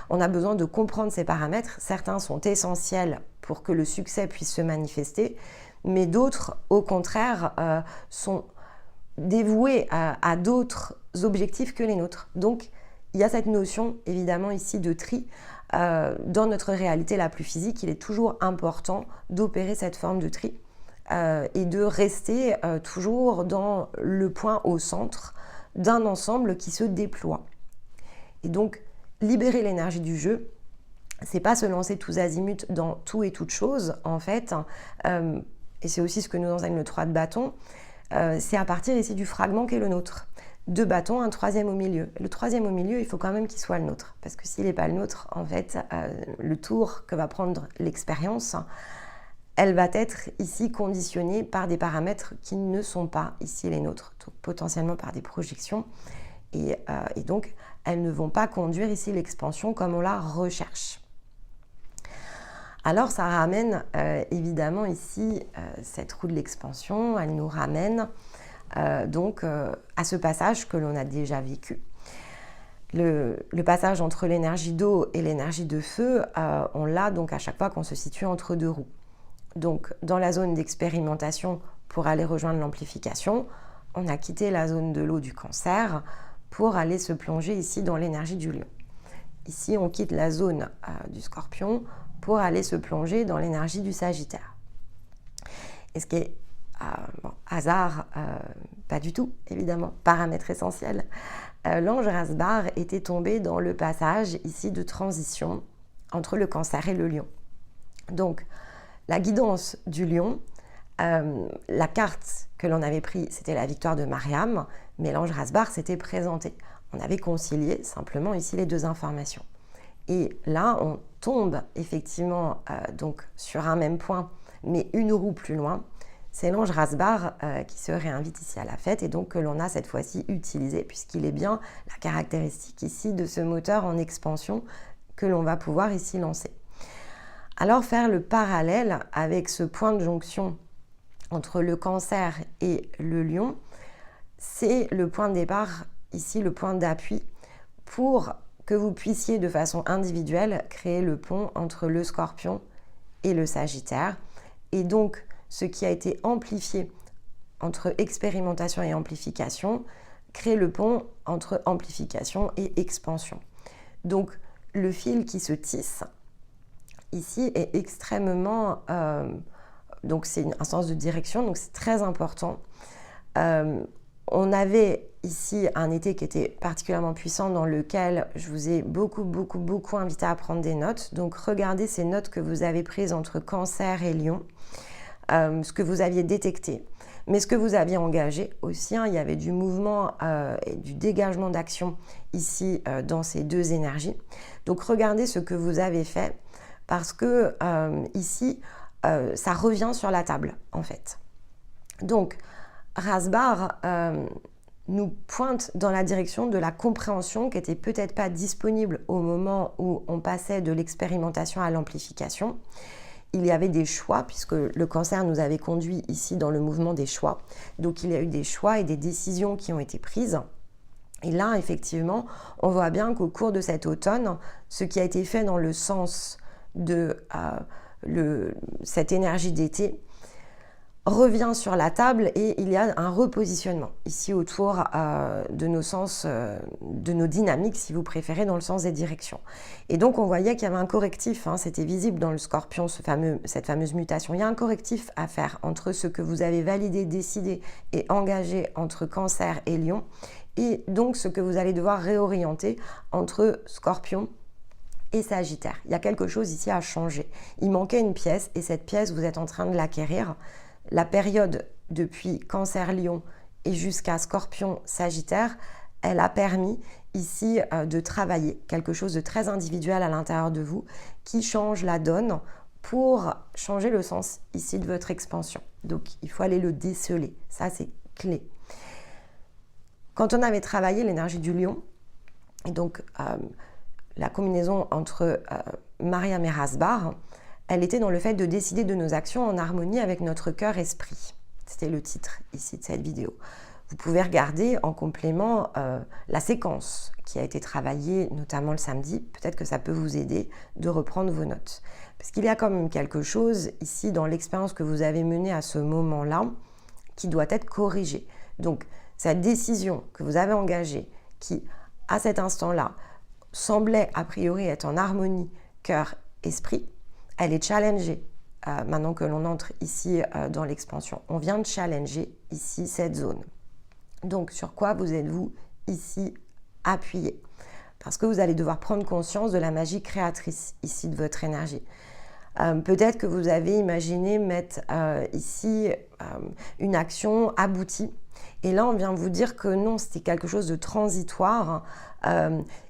On a besoin de comprendre ces paramètres. Certains sont essentiels pour que le succès puisse se manifester, mais d'autres, au contraire, sont dévoués à d'autres objectifs que les nôtres. Donc, il y a cette notion, évidemment, ici de tri. Dans notre réalité la plus physique, il est toujours important d'opérer cette forme de tri et de rester toujours dans le point au centre d'un ensemble qui se déploie. Et donc, libérer l'énergie du jeu, c'est pas se lancer tous azimuts dans tout et toute chose, en fait. Et c'est aussi ce que nous enseigne le 3 de bâton. c'est à partir ici du fragment qui est le nôtre. 2 bâtons, un troisième au milieu. Le troisième au milieu, il faut quand même qu'il soit le nôtre. Parce que s'il n'est pas le nôtre, en fait, le tour que va prendre l'expérience, elle va être ici conditionnée par des paramètres qui ne sont pas ici les nôtres. Donc potentiellement par des projections. Et donc, elles ne vont pas conduire ici l'expansion comme on la recherche. Alors, ça ramène évidemment ici cette roue de l'expansion. Elle nous ramène donc à ce passage que l'on a déjà vécu. Le passage entre l'énergie d'eau et l'énergie de feu, on l'a donc à chaque fois qu'on se situe entre 2 roues. Donc dans la zone d'expérimentation pour aller rejoindre l'amplification, on a quitté la zone de l'eau du Cancer pour aller se plonger ici dans l'énergie du Lion. Ici, on quitte la zone du Scorpion pour aller se plonger dans l'énergie du Sagittaire. Et ce qui est hasard, pas du tout, évidemment, paramètre essentiel. L'ange Rasbar était tombé dans le passage ici de transition entre le Cancer et le Lion. Donc, la guidance du Lion, la carte que l'on avait prise, c'était la victoire de Mariam, mais l'ange Rasbar s'était présenté. On avait concilié simplement ici les 2 informations. Et là, on tombe effectivement donc sur un même point, mais une roue plus loin. C'est l'ange Rasbar qui se réinvite ici à la fête et donc que l'on a cette fois-ci utilisé puisqu'il est bien la caractéristique ici de ce moteur en expansion que l'on va pouvoir ici lancer. Alors faire le parallèle avec ce point de jonction entre le Cancer et le Lion, c'est le point de départ, ici le point d'appui pour que vous puissiez de façon individuelle créer le pont entre le Scorpion et le Sagittaire. Et donc, ce qui a été amplifié entre expérimentation et amplification, crée le pont entre amplification et expansion. Donc, le fil qui se tisse ici est extrêmement... donc, c'est un sens de direction, donc c'est très important. On avait ici un été qui était particulièrement puissant dans lequel je vous ai beaucoup invité à prendre des notes. Donc, regardez ces notes que vous avez prises entre Cancer et Lion. Ce que vous aviez détecté, mais ce que vous aviez engagé aussi, il y avait du mouvement et du dégagement d'action ici dans ces 2 énergies. Donc regardez ce que vous avez fait parce que ici, ça revient sur la table en fait. Donc Rasbar nous pointe dans la direction de la compréhension qui n'était peut-être pas disponible au moment où on passait de l'expérimentation à l'amplification. Il y avait des choix, puisque le Cancer nous avait conduit ici dans le mouvement des choix. Donc il y a eu des choix et des décisions qui ont été prises. Et là, effectivement, on voit bien qu'au cours de cet automne, ce qui a été fait dans le sens de cette énergie d'été revient sur la table et il y a un repositionnement ici autour de nos sens, de nos dynamiques, si vous préférez, dans le sens des directions. Et donc, on voyait qu'il y avait un correctif, c'était visible dans le Scorpion, cette fameuse mutation. Il y a un correctif à faire entre ce que vous avez validé, décidé et engagé entre Cancer et Lion, et donc ce que vous allez devoir réorienter entre Scorpion et Sagittaire. Il y a quelque chose ici à changer. Il manquait une pièce et cette pièce, vous êtes en train de l'acquérir. La période depuis Cancer-Lion et jusqu'à Scorpion-Sagittaire, elle a permis ici de travailler quelque chose de très individuel à l'intérieur de vous qui change la donne pour changer le sens ici de votre expansion. Donc, il faut aller le déceler. Ça, c'est clé. Quand on avait travaillé l'énergie du Lion, et donc la combinaison entre Mariam et Rasbar, elle était dans le fait de décider de nos actions en harmonie avec notre cœur-esprit. C'était le titre ici de cette vidéo. Vous pouvez regarder en complément la séquence qui a été travaillée, notamment le samedi. Peut-être que ça peut vous aider de reprendre vos notes. Parce qu'il y a quand même quelque chose ici dans l'expérience que vous avez menée à ce moment-là qui doit être corrigée. Donc, cette décision que vous avez engagée qui, à cet instant-là, semblait a priori être en harmonie cœur-esprit, elle est challengée maintenant que l'on entre ici dans l'expansion. On vient de challenger ici cette zone. Donc, sur quoi vous êtes-vous ici appuyé? Parce que vous allez devoir prendre conscience de la magie créatrice ici de votre énergie. Peut-être que vous avez imaginé mettre ici une action aboutie. Et là, on vient vous dire que non, c'était quelque chose de transitoire.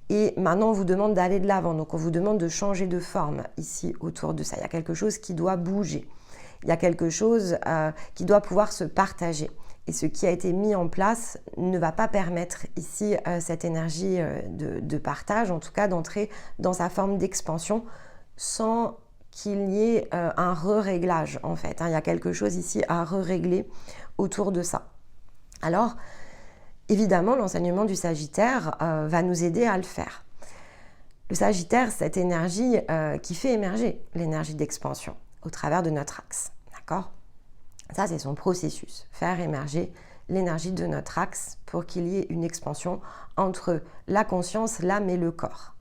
Et maintenant, on vous demande d'aller de l'avant. Donc, on vous demande de changer de forme ici autour de ça. Il y a quelque chose qui doit bouger. Il y a quelque chose qui doit pouvoir se partager. Et ce qui a été mis en place ne va pas permettre ici cette énergie de partage, en tout cas d'entrer dans sa forme d'expansion sans qu'il y ait un re-réglage en fait. Il y a quelque chose ici à re-régler autour de ça. Alors, évidemment, l'enseignement du Sagittaire va nous aider à le faire. Le Sagittaire, cette énergie qui fait émerger l'énergie d'expansion au travers de notre axe. D'accord ? Ça, c'est son processus, faire émerger l'énergie de notre axe pour qu'il y ait une expansion entre la conscience, l'âme et le corps.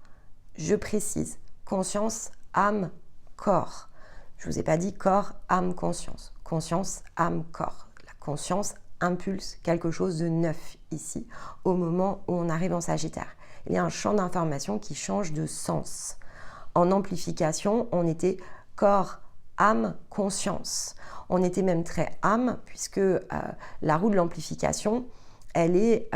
Je précise, conscience, âme, corps. Je ne vous ai pas dit corps, âme, conscience. Conscience, âme, corps. La conscience impulse quelque chose de neuf ici, au moment où on arrive en Sagittaire. Il y a un champ d'information qui change de sens. En amplification, on était corps, âme, conscience. On était même très âme, puisque la roue de l'amplification, elle est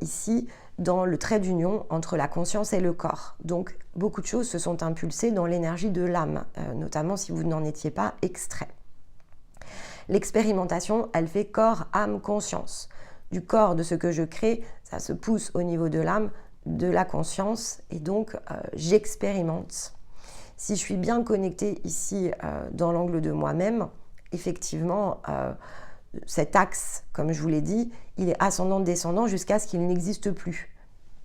ici dans le trait d'union entre la conscience et le corps. Donc, beaucoup de choses se sont impulsées dans l'énergie de l'âme, notamment si vous n'en étiez pas extrait. L'expérimentation, elle fait corps, âme, conscience. Du corps, de ce que je crée, ça se pousse au niveau de l'âme, de la conscience, et donc j'expérimente. Si je suis bien connectée ici dans l'angle de moi-même, effectivement, cet axe, comme je vous l'ai dit, il est ascendant-descendant jusqu'à ce qu'il n'existe plus.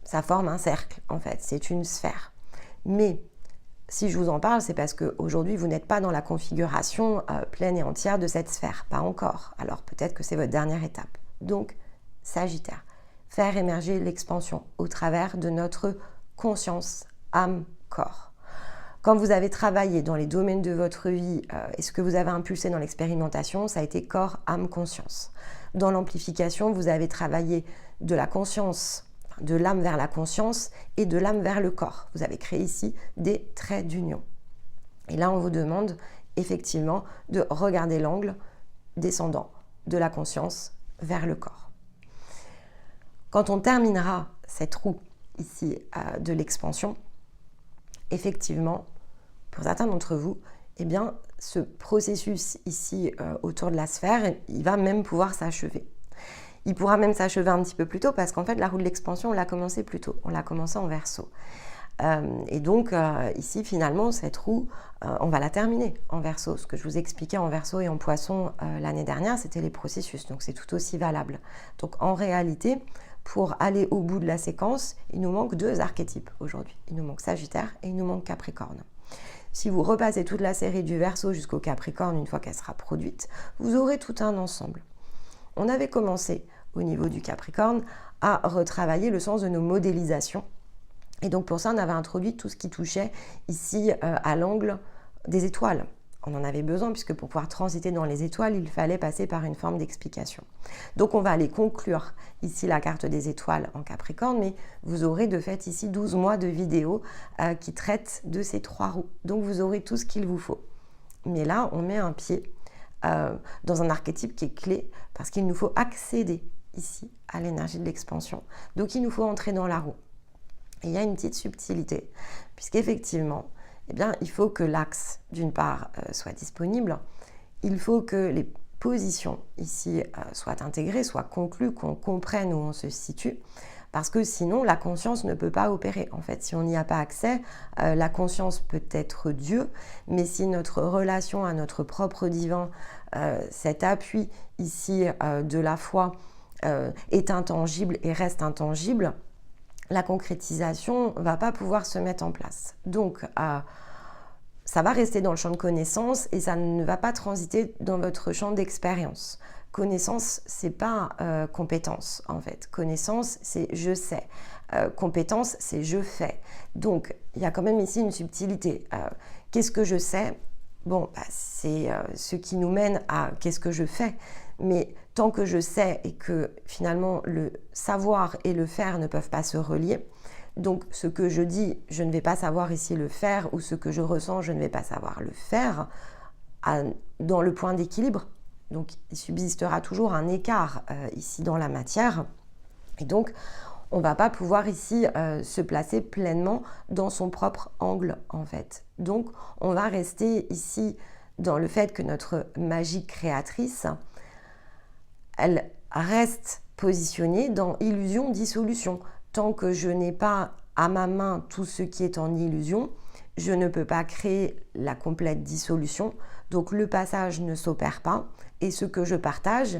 Ça forme un cercle, en fait, c'est une sphère. Mais si je vous en parle, c'est parce qu'aujourd'hui, vous n'êtes pas dans la configuration pleine et entière de cette sphère, pas encore. Alors peut-être que c'est votre dernière étape. Donc, Sagittaire, faire émerger l'expansion au travers de notre conscience, âme, corps. Quand vous avez travaillé dans les domaines de votre vie et ce que vous avez impulsé dans l'expérimentation, ça a été corps, âme, conscience. Dans l'amplification, vous avez travaillé de la conscience, de l'âme vers la conscience et de l'âme vers le corps. Vous avez créé ici des traits d'union. Et là, on vous demande effectivement de regarder l'angle descendant de la conscience vers le corps. Quand on terminera cette roue ici de l'expansion, effectivement, pour certains d'entre vous, eh bien, ce processus ici autour de la sphère, il va même pouvoir s'achever. Il pourra même s'achever un petit peu plus tôt parce qu'en fait, la roue de l'expansion, on l'a commencé plus tôt. On l'a commencé en Verseau. Et donc, ici, finalement, cette roue, on va la terminer en Verseau. Ce que je vous expliquais en Verseau et en Poisson l'année dernière, c'était les processus. Donc, c'est tout aussi valable. Donc, en réalité, pour aller au bout de la séquence, il nous manque 2 archétypes aujourd'hui. Il nous manque Sagittaire et il nous manque Capricorne. Si vous repassez toute la série du Verseau jusqu'au Capricorne, une fois qu'elle sera produite, vous aurez tout un ensemble. On avait commencé au niveau du Capricorne à retravailler le sens de nos modélisations. Et donc pour ça, on avait introduit tout ce qui touchait ici à l'angle des étoiles. On en avait besoin puisque pour pouvoir transiter dans les étoiles, il fallait passer par une forme d'explication. Donc on va aller conclure ici la carte des étoiles en Capricorne, mais vous aurez de fait ici 12 mois de vidéos qui traitent de ces 3 roues. Donc vous aurez tout ce qu'il vous faut. Mais là, on met un pied dans un archétype qui est clé parce qu'il nous faut accéder ici à l'énergie de l'expansion. Donc il nous faut entrer dans la roue. Et il y a une petite subtilité, puisqu'effectivement, eh bien, il faut que l'axe, d'une part, soit disponible. Il faut que les positions ici soient intégrées, soient conclues, qu'on comprenne où on se situe. Parce que sinon, la conscience ne peut pas opérer. En fait, si on n'y a pas accès, la conscience peut être Dieu, mais si notre relation à notre propre divin, cet appui ici de la foi est intangible et reste intangible, la concrétisation ne va pas pouvoir se mettre en place. Donc, ça va rester dans le champ de connaissance et ça ne va pas transiter dans votre champ d'expérience. Connaissance, c'est pas compétence en fait. Connaissance, c'est je sais. Compétence, c'est je fais. Donc, il y a quand même ici une subtilité. Qu'est-ce que je sais ? Bon, c'est ce qui nous mène à qu'est-ce que je fais. Mais tant que je sais et que finalement le savoir et le faire ne peuvent pas se relier, Donc ce que je dis, je ne vais pas savoir ici le faire, ou ce que je ressens, je ne vais pas savoir le faire dans le point d'équilibre. Donc il subsistera toujours un écart ici dans la matière. Et donc on ne va pas pouvoir ici se placer pleinement dans son propre angle en fait. Donc on va rester ici dans le fait que notre magie créatrice, elle reste positionnée dans illusion-dissolution. Tant que je n'ai pas à ma main tout ce qui est en illusion, je ne peux pas créer la complète dissolution. Donc le passage ne s'opère pas et ce que je partage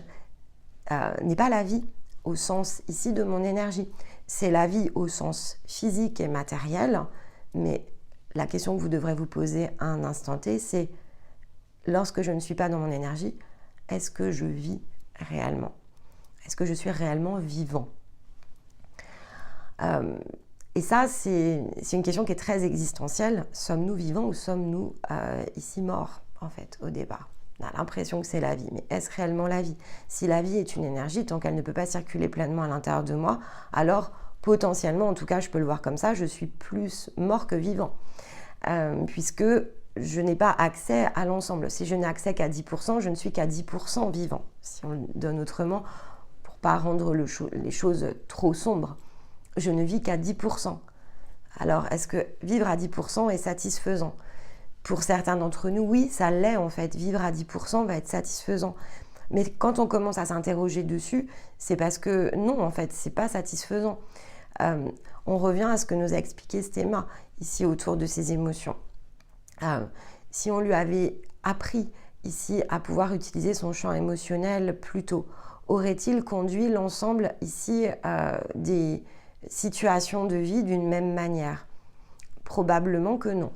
n'est pas la vie au sens ici de mon énergie. C'est la vie au sens physique et matériel, mais la question que vous devrez vous poser à un instant T, c'est lorsque je ne suis pas dans mon énergie, est-ce que je vis réellement? Est-ce que je suis réellement vivant? Et ça, c'est une question qui est très existentielle. Sommes-nous vivants ou sommes-nous ici morts, en fait, au départ? On a l'impression que c'est la vie, mais est-ce réellement la vie? Si la vie est une énergie, tant qu'elle ne peut pas circuler pleinement à l'intérieur de moi, alors potentiellement, en tout cas, je peux le voir comme ça, je suis plus mort que vivant. Puisque je n'ai pas accès à l'ensemble. Si je n'ai accès qu'à 10%, je ne suis qu'à 10% vivant. Si on le donne autrement, pour ne pas rendre les choses trop sombres, je ne vis qu'à 10%. Alors, est-ce que vivre à 10% est satisfaisant? Pour certains d'entre nous, oui, ça l'est en fait. Vivre à 10% va être satisfaisant. Mais quand on commence à s'interroger dessus, c'est parce que non, en fait, c'est pas satisfaisant. On revient à ce que nous a expliqué Stéma ici autour de ces émotions. Si on lui avait appris ici à pouvoir utiliser son champ émotionnel plus tôt, aurait-il conduit l'ensemble ici des situations de vie d'une même manière? Probablement que non.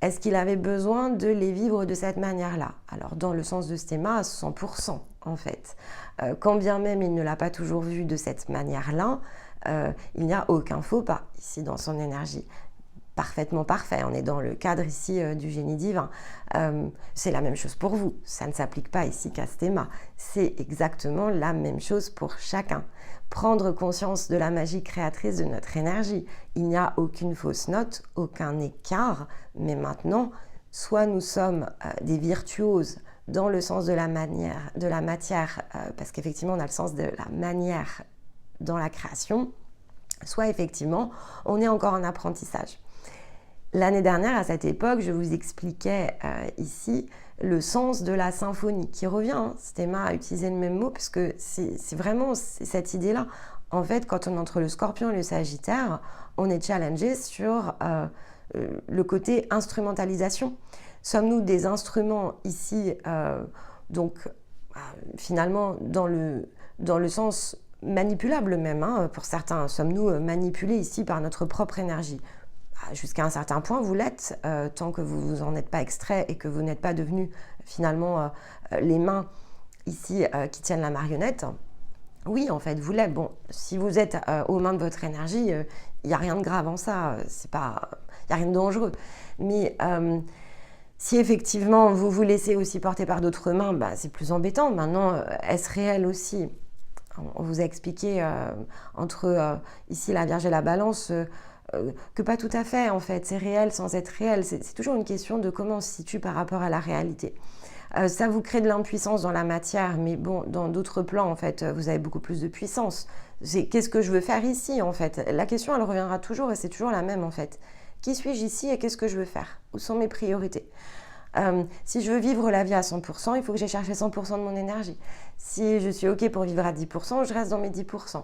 Est-ce qu'il avait besoin de les vivre de cette manière-là? Alors dans le sens de Stéma, à 100% en fait. Quand bien même il ne l'a pas toujours vu de cette manière-là, il n'y a aucun faux pas ici dans son énergie. Parfaitement parfait, on est dans le cadre ici du génie divin. C'est la même chose pour vous, ça ne s'applique pas ici qu'à Stéma. C'est exactement la même chose pour chacun. Prendre conscience de la magie créatrice de notre énergie. Il n'y a aucune fausse note, aucun écart, mais maintenant, soit nous sommes des virtuoses dans le sens de la matière, parce qu'effectivement on a le sens de la manière dans la création, soit effectivement on est encore en apprentissage. L'année dernière, à cette époque, je vous expliquais ici le sens de la symphonie, qui revient, Stéma a utilisé le même mot, parce que c'est vraiment cette idée-là. En fait, quand on est entre le Scorpion et le Sagittaire, on est challengé sur le côté instrumentalisation. Sommes-nous des instruments ici, finalement, dans le sens manipulable même, hein, pour certains, sommes-nous manipulés ici par notre propre énergie? Jusqu'à un certain point, vous l'êtes, tant que vous vous en êtes pas extrait et que vous n'êtes pas devenu finalement les mains ici qui tiennent la marionnette. Oui, en fait, vous l'êtes. Bon, si vous êtes aux mains de votre énergie, il n'y a rien de grave en ça, il n'y a rien de dangereux. Mais si effectivement vous vous laissez aussi porter par d'autres mains, c'est plus embêtant. Maintenant, est-ce réel aussi? On vous a expliqué entre ici la Vierge et la Balance, que pas tout à fait en fait, c'est réel sans être réel, c'est toujours une question de comment on se situe par rapport à la réalité. Ça vous crée de l'impuissance dans la matière, mais bon, dans d'autres plans en fait, vous avez beaucoup plus de puissance. Qu'est-ce que je veux faire ici en fait? La question elle reviendra toujours et c'est toujours la même en fait. Qui suis-je ici et qu'est-ce que je veux faire? Où sont mes priorités? Si je veux vivre la vie à 100%, il faut que j'aille chercher 100% de mon énergie. Si je suis OK pour vivre à 10%, je reste dans mes 10%.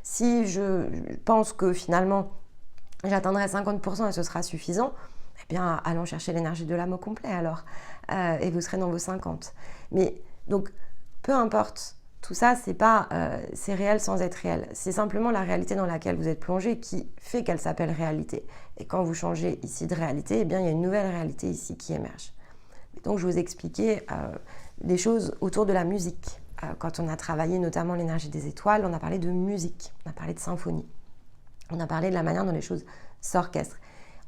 Si je pense que finalement j'atteindrai 50% et ce sera suffisant, eh bien allons chercher l'énergie de l'âme au complet alors, et vous serez dans vos 50. Mais donc peu importe, tout ça c'est réel sans être réel. C'est simplement la réalité dans laquelle vous êtes plongé qui fait qu'elle s'appelle réalité. Et quand vous changez ici de réalité, eh bien il y a une nouvelle réalité ici qui émerge. Et donc je vous expliquais des choses autour de la musique. Quand on a travaillé notamment l'énergie des étoiles, on a parlé de musique, on a parlé de symphonie, on a parlé de la manière dont les choses s'orchestrent.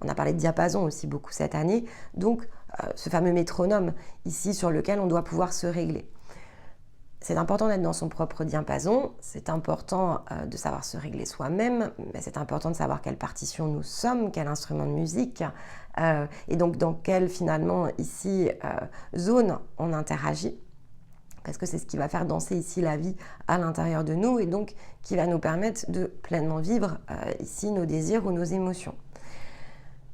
On a parlé de diapason aussi beaucoup cette année, donc ce fameux métronome ici sur lequel on doit pouvoir se régler. c'est important d'être dans son propre diapason, c'est important de savoir se régler soi-même, mais c'est important de savoir quelle partition nous sommes, quel instrument de musique, et donc dans quelle finalement ici zone on interagit, parce que c'est ce qui va faire danser ici la vie à l'intérieur de nous et donc qui va nous permettre de pleinement vivre ici nos désirs ou nos émotions.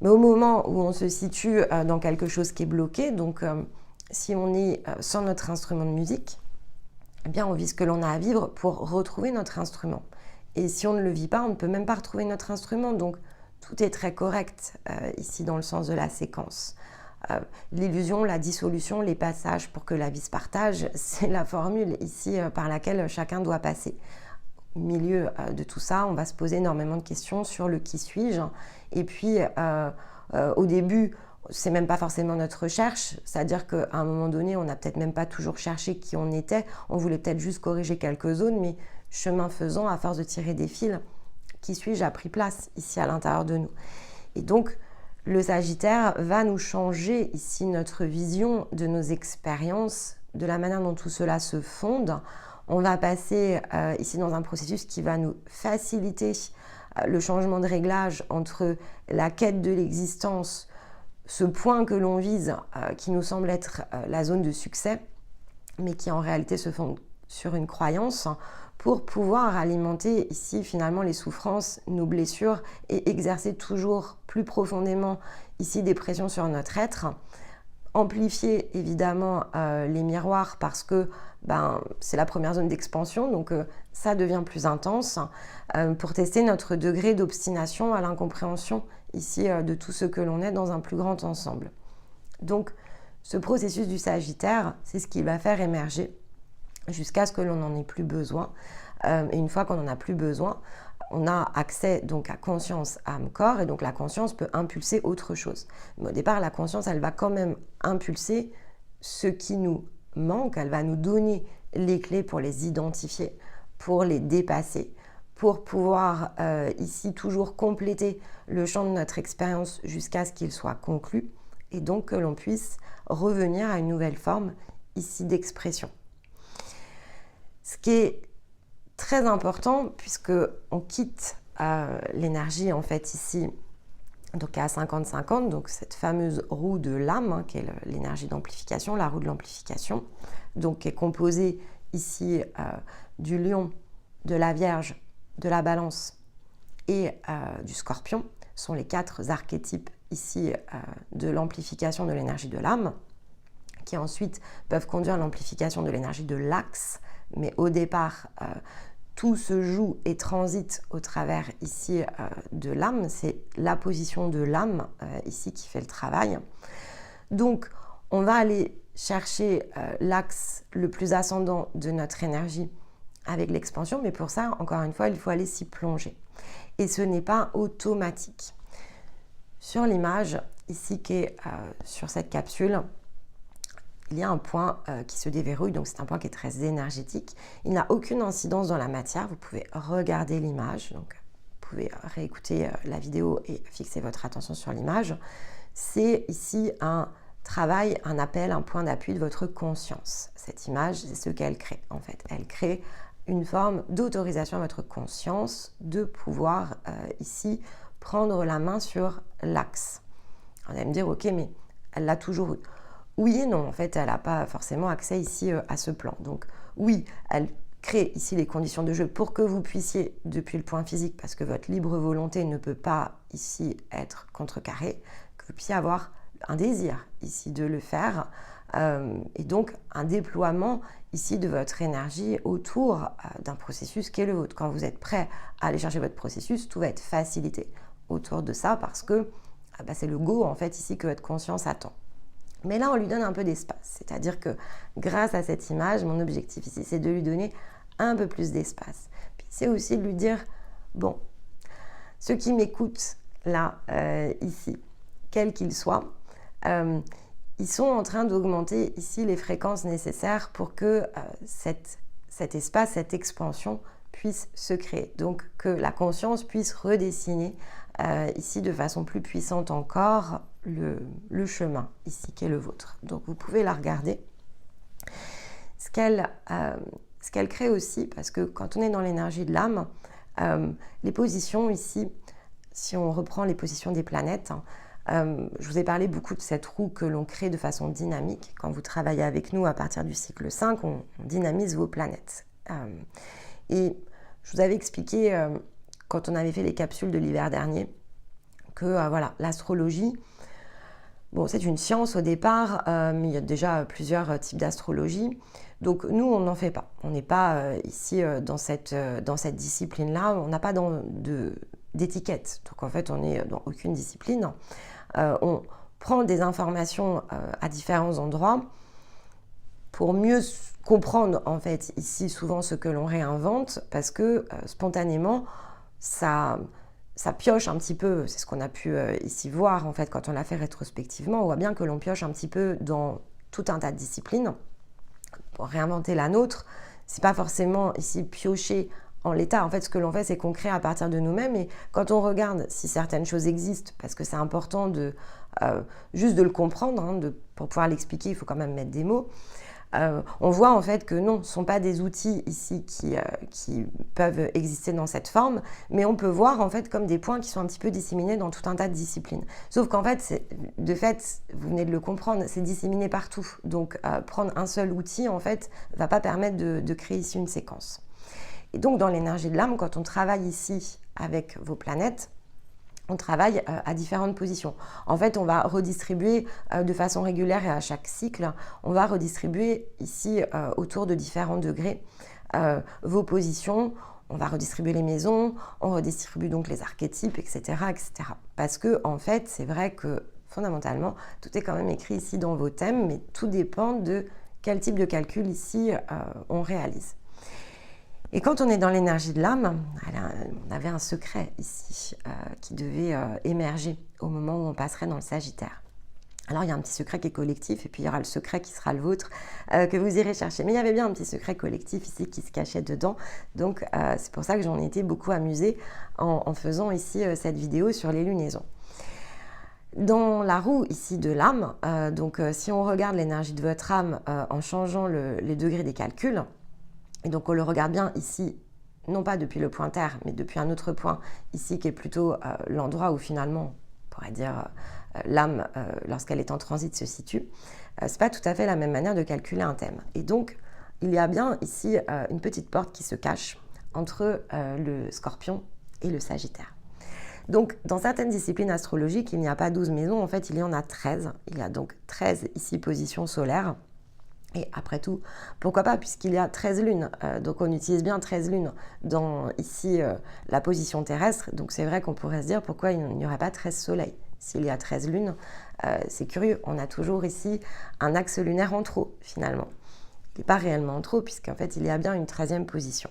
Mais au moment où on se situe dans quelque chose qui est bloqué, donc si on est sans notre instrument de musique, eh bien on vit ce que l'on a à vivre pour retrouver notre instrument. Et si on ne le vit pas, on ne peut même pas retrouver notre instrument. Donc tout est très correct ici dans le sens de la séquence. L'illusion, la dissolution, les passages pour que la vie se partage, c'est la formule ici par laquelle chacun doit passer. Au milieu de tout ça, on va se poser énormément de questions sur le qui suis-je. Et puis au début, c'est même pas forcément notre recherche, c'est-à-dire qu'à un moment donné, on n'a peut-être même pas toujours cherché qui on était, on voulait peut-être juste corriger quelques zones, mais chemin faisant, à force de tirer des fils, qui suis-je a pris place ici à l'intérieur de nous. Et donc, le Sagittaire va nous changer ici notre vision de nos expériences, de la manière dont tout cela se fonde. On va passer ici dans un processus qui va nous faciliter le changement de réglage entre la quête de l'existence, ce point que l'on vise, qui nous semble être la zone de succès, mais qui en réalité se fonde sur une croyance, pour pouvoir alimenter ici finalement les souffrances, nos blessures et exercer toujours plus profondément ici des pressions sur notre être. Amplifier évidemment les miroirs parce que c'est la première zone d'expansion, donc ça devient plus intense pour tester notre degré d'obstination à l'incompréhension ici de tout ce que l'on est dans un plus grand ensemble. Donc ce processus du Sagittaire, c'est ce qui va faire émerger jusqu'à ce que l'on n'en ait plus besoin. Et une fois qu'on n'en a plus besoin, on a accès donc à conscience, âme, corps, et donc la conscience peut impulser autre chose. Mais au départ, la conscience, elle va quand même impulser ce qui nous manque, elle va nous donner les clés pour les identifier, pour les dépasser, pour pouvoir ici toujours compléter le champ de notre expérience jusqu'à ce qu'il soit conclu, et donc que l'on puisse revenir à une nouvelle forme ici d'expression. Ce qui est très important puisque on quitte l'énergie en fait ici donc à 50-50, donc cette fameuse roue de l'âme qui est l'énergie d'amplification, la roue de l'amplification, donc qui est composée ici du lion, de la vierge, de la balance et du scorpion, sont les 4 archétypes ici de l'amplification de l'énergie de l'âme, qui ensuite peuvent conduire à l'amplification de l'énergie de l'axe. Mais au départ, tout se joue et transite au travers ici de l'âme. C'est la position de l'âme ici qui fait le travail. Donc, on va aller chercher l'axe le plus ascendant de notre énergie avec l'expansion. Mais pour ça, encore une fois, il faut aller s'y plonger. Et ce n'est pas automatique. Sur l'image ici qui est sur cette capsule, il y a un point qui se déverrouille, donc c'est un point qui est très énergétique. Il n'a aucune incidence dans la matière. Vous pouvez regarder l'image, donc vous pouvez réécouter la vidéo et fixer votre attention sur l'image. C'est ici un travail, un appel, un point d'appui de votre conscience. Cette image, c'est ce qu'elle crée en fait. Elle crée une forme d'autorisation à votre conscience de pouvoir ici prendre la main sur l'axe. On va me dire, ok, mais elle l'a toujours eu. Oui et non, en fait, elle n'a pas forcément accès ici à ce plan. Donc oui, elle crée ici les conditions de jeu pour que vous puissiez, depuis le point physique, parce que votre libre volonté ne peut pas ici être contrecarrée, que vous puissiez avoir un désir ici de le faire, et donc un déploiement ici de votre énergie autour d'un processus qui est le vôtre. Quand vous êtes prêt à aller chercher votre processus, tout va être facilité autour de ça parce que c'est le go en fait ici que votre conscience attend. Mais là, on lui donne un peu d'espace. C'est-à-dire que grâce à cette image, mon objectif ici, c'est de lui donner un peu plus d'espace. Puis c'est aussi de lui dire, bon, ceux qui m'écoutent là, ici, quels qu'ils soient, ils sont en train d'augmenter ici les fréquences nécessaires pour que cet espace, cette expansion puisse se créer. Donc que la conscience puisse redessiner ici de façon plus puissante encore le chemin ici qui est le vôtre. Donc vous pouvez la regarder. ce qu'elle crée aussi, parce que quand on est dans l'énergie de l'âme, les positions ici, si on reprend les positions des planètes, je vous ai parlé beaucoup de cette roue que l'on crée de façon dynamique. Quand vous travaillez avec nous à partir du cycle 5, on dynamise vos planètes. Et je vous avais expliqué, quand on avait fait les capsules de l'hiver dernier, que voilà, l'astrologie, bon, c'est une science au départ, mais il y a déjà plusieurs types d'astrologie. Donc nous, on n'en fait pas. On n'est pas ici dans cette discipline-là, on n'a pas d'étiquette. Donc en fait, on n'est dans aucune discipline. On prend des informations à différents endroits pour mieux comprendre en fait ici souvent ce que l'on réinvente, parce que spontanément, ça pioche un petit peu, c'est ce qu'on a pu ici voir en fait quand on l'a fait rétrospectivement. On voit bien que l'on pioche un petit peu dans tout un tas de disciplines pour réinventer la nôtre. C'est pas forcément ici piocher en l'état. En fait, ce que l'on fait, c'est qu'on crée à partir de nous-mêmes. Et quand on regarde si certaines choses existent, parce que c'est important juste de le comprendre, hein, pour pouvoir l'expliquer, il faut quand même mettre des mots. On voit en fait que non, ce ne sont pas des outils ici qui peuvent exister dans cette forme, mais on peut voir en fait comme des points qui sont un petit peu disséminés dans tout un tas de disciplines. Sauf qu'en fait, de fait, vous venez de le comprendre, c'est disséminé partout. Donc prendre un seul outil en fait ne va pas permettre de créer ici une séquence. Et donc dans l'énergie de l'âme, quand on travaille ici avec vos planètes, on travaille à différentes positions. En fait, on va redistribuer de façon régulière et à chaque cycle, on va redistribuer ici autour de différents degrés vos positions. On va redistribuer les maisons, on redistribue donc les archétypes, etc., etc. Parce que en fait, c'est vrai que fondamentalement, tout est quand même écrit ici dans vos thèmes, mais tout dépend de quel type de calcul ici on réalise. Et quand on est dans l'énergie de l'âme, on avait un secret ici qui devait émerger au moment où on passerait dans le Sagittaire. Alors il y a un petit secret qui est collectif et puis il y aura le secret qui sera le vôtre que vous irez chercher. Mais il y avait bien un petit secret collectif ici qui se cachait dedans. Donc c'est pour ça que j'en ai été beaucoup amusée en faisant ici cette vidéo sur les lunaisons. Dans la roue ici de l'âme, si on regarde l'énergie de votre âme en changeant les degrés des calculs, et donc on le regarde bien ici, non pas depuis le point terre, mais depuis un autre point ici qui est plutôt l'endroit où finalement, on pourrait dire, l'âme, lorsqu'elle est en transit, se situe. C'est pas tout à fait la même manière de calculer un thème. Et donc, il y a bien ici une petite porte qui se cache entre le Scorpion et le Sagittaire. Donc, dans certaines disciplines astrologiques, il n'y a pas 12 maisons, en fait, il y en a 13. Il y a donc 13 ici positions solaires. Et après tout, pourquoi pas, puisqu'il y a 13 lunes. Donc on utilise bien 13 lunes dans ici la position terrestre. Donc c'est vrai qu'on pourrait se dire pourquoi il n'y aurait pas 13 soleils. S'il y a 13 lunes, c'est curieux. On a toujours ici un axe lunaire en trop, finalement. Il n'est pas réellement en trop, puisqu'en fait, il y a bien une 13e position.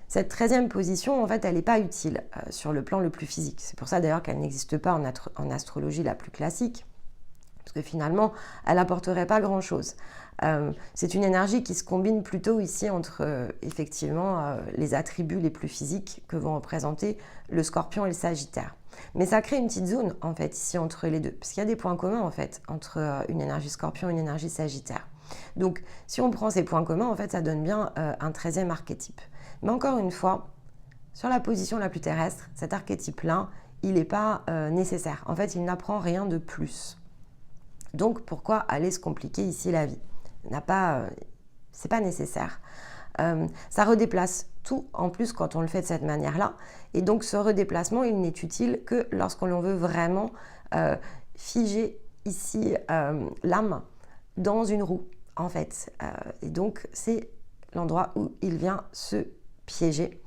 Cette 13e position, en fait, elle n'est pas utile sur le plan le plus physique. C'est pour ça d'ailleurs qu'elle n'existe pas en astrologie la plus classique. Parce que finalement, elle n'apporterait pas grand-chose. C'est une énergie qui se combine plutôt ici entre effectivement les attributs les plus physiques que vont représenter le Scorpion et le Sagittaire. Mais ça crée une petite zone en fait ici entre les deux, parce qu'il y a des points communs en fait entre une énergie Scorpion et une énergie Sagittaire. Donc si on prend ces points communs, en fait ça donne bien un 13e archétype. Mais encore une fois, sur la position la plus terrestre, cet archétype-là, il n'est pas nécessaire. En fait, il n'apprend rien de plus. Donc pourquoi aller se compliquer ici la vie ? C'est pas nécessaire. Ça redéplace tout en plus quand on le fait de cette manière-là. Et donc ce redéplacement, il n'est utile que lorsqu'on veut vraiment figer ici l'âme dans une roue, en fait. Et donc c'est l'endroit où il vient se piéger.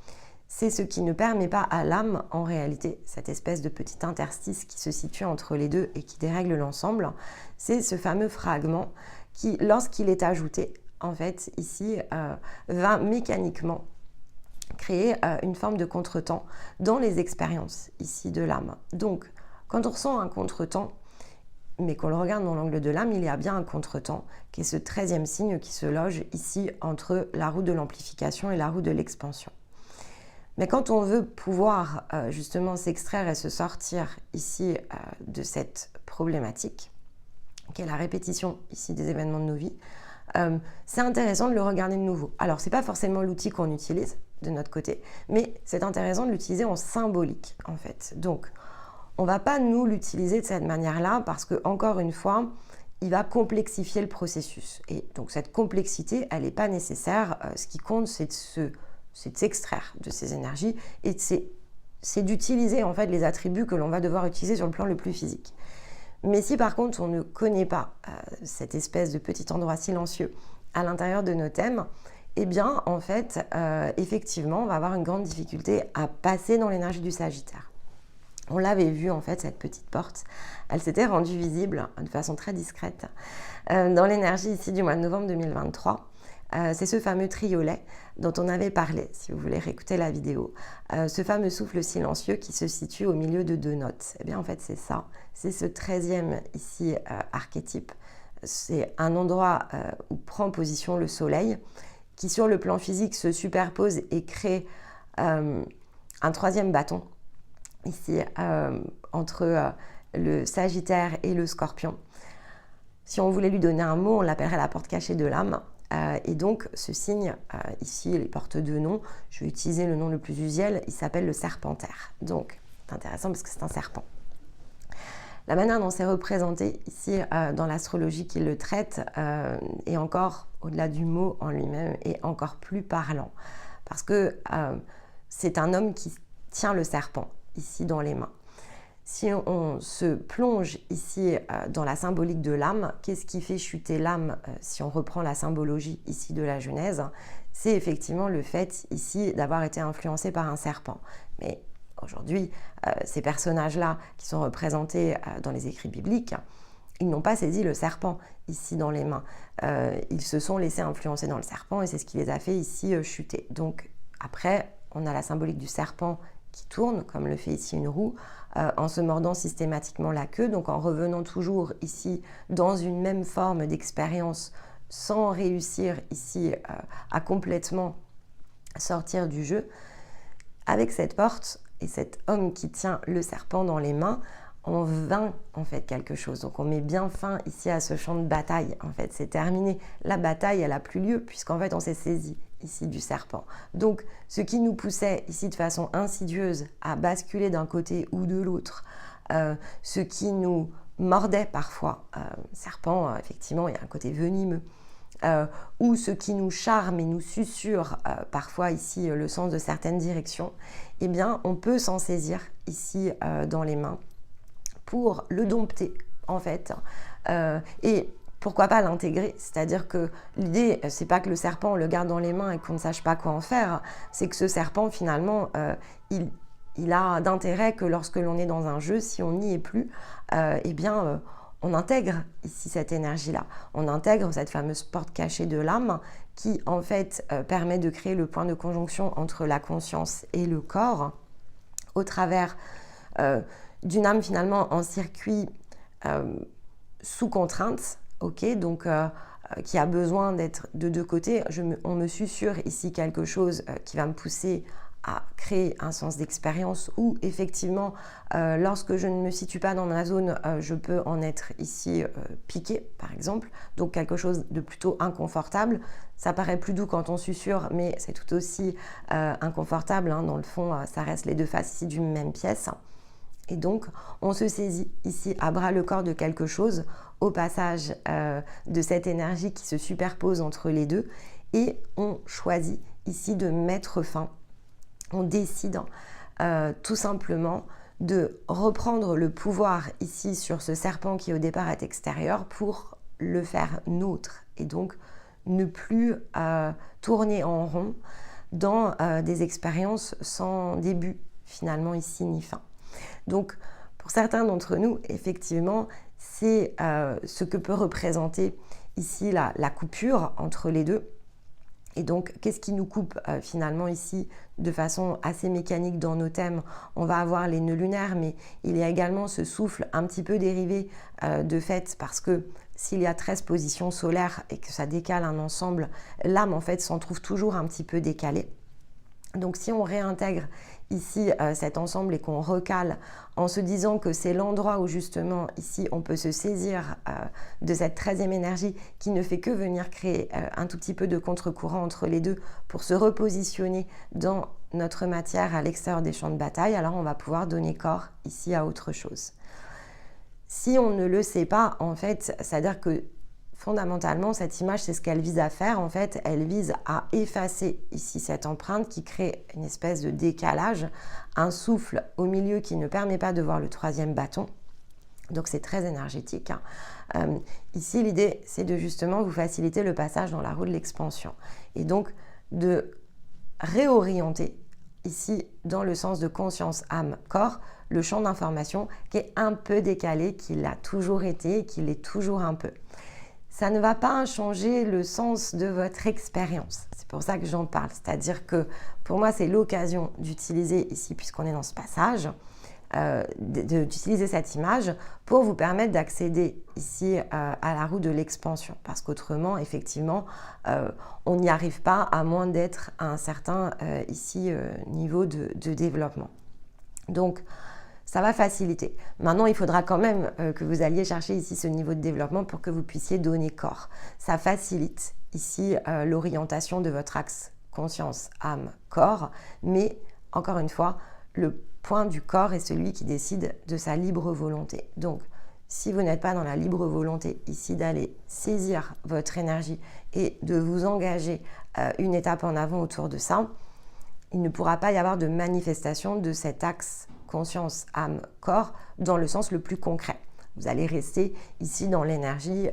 C'est ce qui ne permet pas à l'âme, en réalité, cette espèce de petit interstice qui se situe entre les deux et qui dérègle l'ensemble, c'est ce fameux fragment qui, lorsqu'il est ajouté, en fait, ici, va mécaniquement créer une forme de contretemps dans les expériences, ici, de l'âme. Donc, quand on ressent un contretemps, mais qu'on le regarde dans l'angle de l'âme, il y a bien un contretemps, qui est ce 13e signe qui se loge ici entre la roue de l'amplification et la roue de l'expansion. Mais quand on veut pouvoir justement s'extraire et se sortir ici de cette problématique, qui est la répétition ici des événements de nos vies, c'est intéressant de le regarder de nouveau. Alors, c'est pas forcément l'outil qu'on utilise de notre côté, mais c'est intéressant de l'utiliser en symbolique, en fait. Donc, on va pas nous l'utiliser de cette manière-là parce que, encore une fois, il va complexifier le processus. Et donc, cette complexité, elle n'est pas nécessaire. Ce qui compte, c'est de s'extraire de ces énergies et c'est d'utiliser en fait les attributs que l'on va devoir utiliser sur le plan le plus physique. Mais si par contre on ne connaît pas cette espèce de petit endroit silencieux à l'intérieur de nos thèmes, eh bien en fait effectivement on va avoir une grande difficulté à passer dans l'énergie du Sagittaire. On l'avait vu en fait, cette petite porte, elle s'était rendue visible de façon très discrète dans l'énergie ici du mois de novembre 2023. C'est ce fameux triolet dont on avait parlé, si vous voulez réécouter la vidéo. Ce fameux souffle silencieux qui se situe au milieu de 2 notes. Eh bien en fait c'est ça, c'est ce 13e ici archétype. C'est un endroit où prend position le soleil qui sur le plan physique se superpose et crée un 3e bâton ici entre le Sagittaire et le Scorpion. Si on voulait lui donner un mot, on l'appellerait la porte cachée de l'âme. Et donc ce signe, ici il porte 2 noms, je vais utiliser le nom le plus usuel, il s'appelle le serpentaire. Donc c'est intéressant parce que c'est un serpent. La manière dont c'est représenté ici dans l'astrologie qui le traite est encore, au-delà du mot en lui-même, est encore plus parlant. Parce que c'est un homme qui tient le serpent ici dans les mains. Si on se plonge ici dans la symbolique de l'âme, qu'est-ce qui fait chuter l'âme si on reprend la symbologie ici de la Genèse? C'est effectivement le fait ici d'avoir été influencé par un serpent. Mais aujourd'hui, ces personnages-là qui sont représentés dans les écrits bibliques, ils n'ont pas saisi le serpent ici dans les mains. Ils se sont laissés influencer dans le serpent et c'est ce qui les a fait ici chuter. Donc après, on a la symbolique du serpent qui tourne, comme le fait ici une roue, en se mordant systématiquement la queue, donc en revenant toujours ici dans une même forme d'expérience sans réussir ici à complètement sortir du jeu. Avec cette porte et cet homme qui tient le serpent dans les mains, on vainc en fait quelque chose. Donc on met bien fin ici à ce champ de bataille. En fait, c'est terminé. La bataille, elle n'a plus lieu puisqu'en fait on s'est saisi ici du serpent. Donc ce qui nous poussait ici de façon insidieuse à basculer d'un côté ou de l'autre, ce qui nous mordait parfois, serpent, effectivement, il y a un côté venimeux, ou ce qui nous charme et nous susurre parfois ici le sens de certaines directions, eh bien on peut s'en saisir ici dans les mains pour le dompter en fait. Et pourquoi pas l'intégrer? C'est-à-dire que l'idée, c'est pas que le serpent, on le garde dans les mains et qu'on ne sache pas quoi en faire, c'est que ce serpent, finalement, il a d'intérêt que lorsque l'on est dans un jeu, si on n'y est plus, eh bien, on intègre ici cette énergie-là. On intègre cette fameuse porte cachée de l'âme qui, en fait, permet de créer le point de conjonction entre la conscience et le corps au travers d'une âme, finalement, en circuit sous contrainte, ok, donc qui a besoin d'être de 2 côtés. On me susurre ici quelque chose qui va me pousser à créer un sens d'expérience où effectivement lorsque je ne me situe pas dans ma zone, je peux en être ici piqué par exemple, donc quelque chose de plutôt inconfortable. Ça paraît plus doux quand on susurre, mais c'est tout aussi inconfortable, hein. Dans le fond, ça reste les 2 faces ici d'une même pièce. Et donc, on se saisit ici à bras le corps de quelque chose au passage de cette énergie qui se superpose entre les deux et on choisit ici de mettre fin. On décide tout simplement de reprendre le pouvoir ici sur ce serpent qui au départ est extérieur pour le faire nôtre et donc ne plus tourner en rond dans des expériences sans début finalement ici ni fin. Donc, pour certains d'entre nous, effectivement, c'est ce que peut représenter ici la coupure entre les deux. Et donc, qu'est-ce qui nous coupe finalement ici de façon assez mécanique dans nos thèmes? On va avoir les nœuds lunaires, mais il y a également ce souffle un petit peu dérivé de fait, parce que s'il y a 13 positions solaires et que ça décale un ensemble, l'âme en fait s'en trouve toujours un petit peu décalée. Donc si on réintègre ici cet ensemble et qu'on recale en se disant que c'est l'endroit où justement ici on peut se saisir de cette 13e énergie qui ne fait que venir créer un tout petit peu de contre-courant entre les deux pour se repositionner dans notre matière à l'extérieur des champs de bataille, alors on va pouvoir donner corps ici à autre chose. Si on ne le sait pas, en fait, c'est-à-dire que fondamentalement, cette image, c'est ce qu'elle vise à faire. En fait, elle vise à effacer ici cette empreinte qui crée une espèce de décalage, un souffle au milieu qui ne permet pas de voir le 3e bâton. Donc, c'est très énergétique. Ici, l'idée, c'est de justement vous faciliter le passage dans la roue de l'expansion. Et donc, de réorienter ici dans le sens de conscience, âme, corps, le champ d'information qui est un peu décalé, qui l'a toujours été et qui l'est toujours un peu. Ça ne va pas changer le sens de votre expérience. C'est pour ça que j'en parle. C'est-à-dire que pour moi, c'est l'occasion d'utiliser ici, puisqu'on est dans ce passage, d'utiliser cette image pour vous permettre d'accéder ici à la roue de l'expansion. Parce qu'autrement, effectivement, on n'y arrive pas à moins d'être à un certain ici niveau de développement. Donc, ça va faciliter. Maintenant, il faudra quand même que vous alliez chercher ici ce niveau de développement pour que vous puissiez donner corps. Ça facilite ici l'orientation de votre axe conscience, âme, corps. Mais, encore une fois, le point du corps est celui qui décide de sa libre volonté. Donc, si vous n'êtes pas dans la libre volonté ici d'aller saisir votre énergie et de vous engager une étape en avant autour de ça, il ne pourra pas y avoir de manifestation de cet axe conscience, âme, corps dans le sens le plus concret. Vous allez rester ici dans l'énergie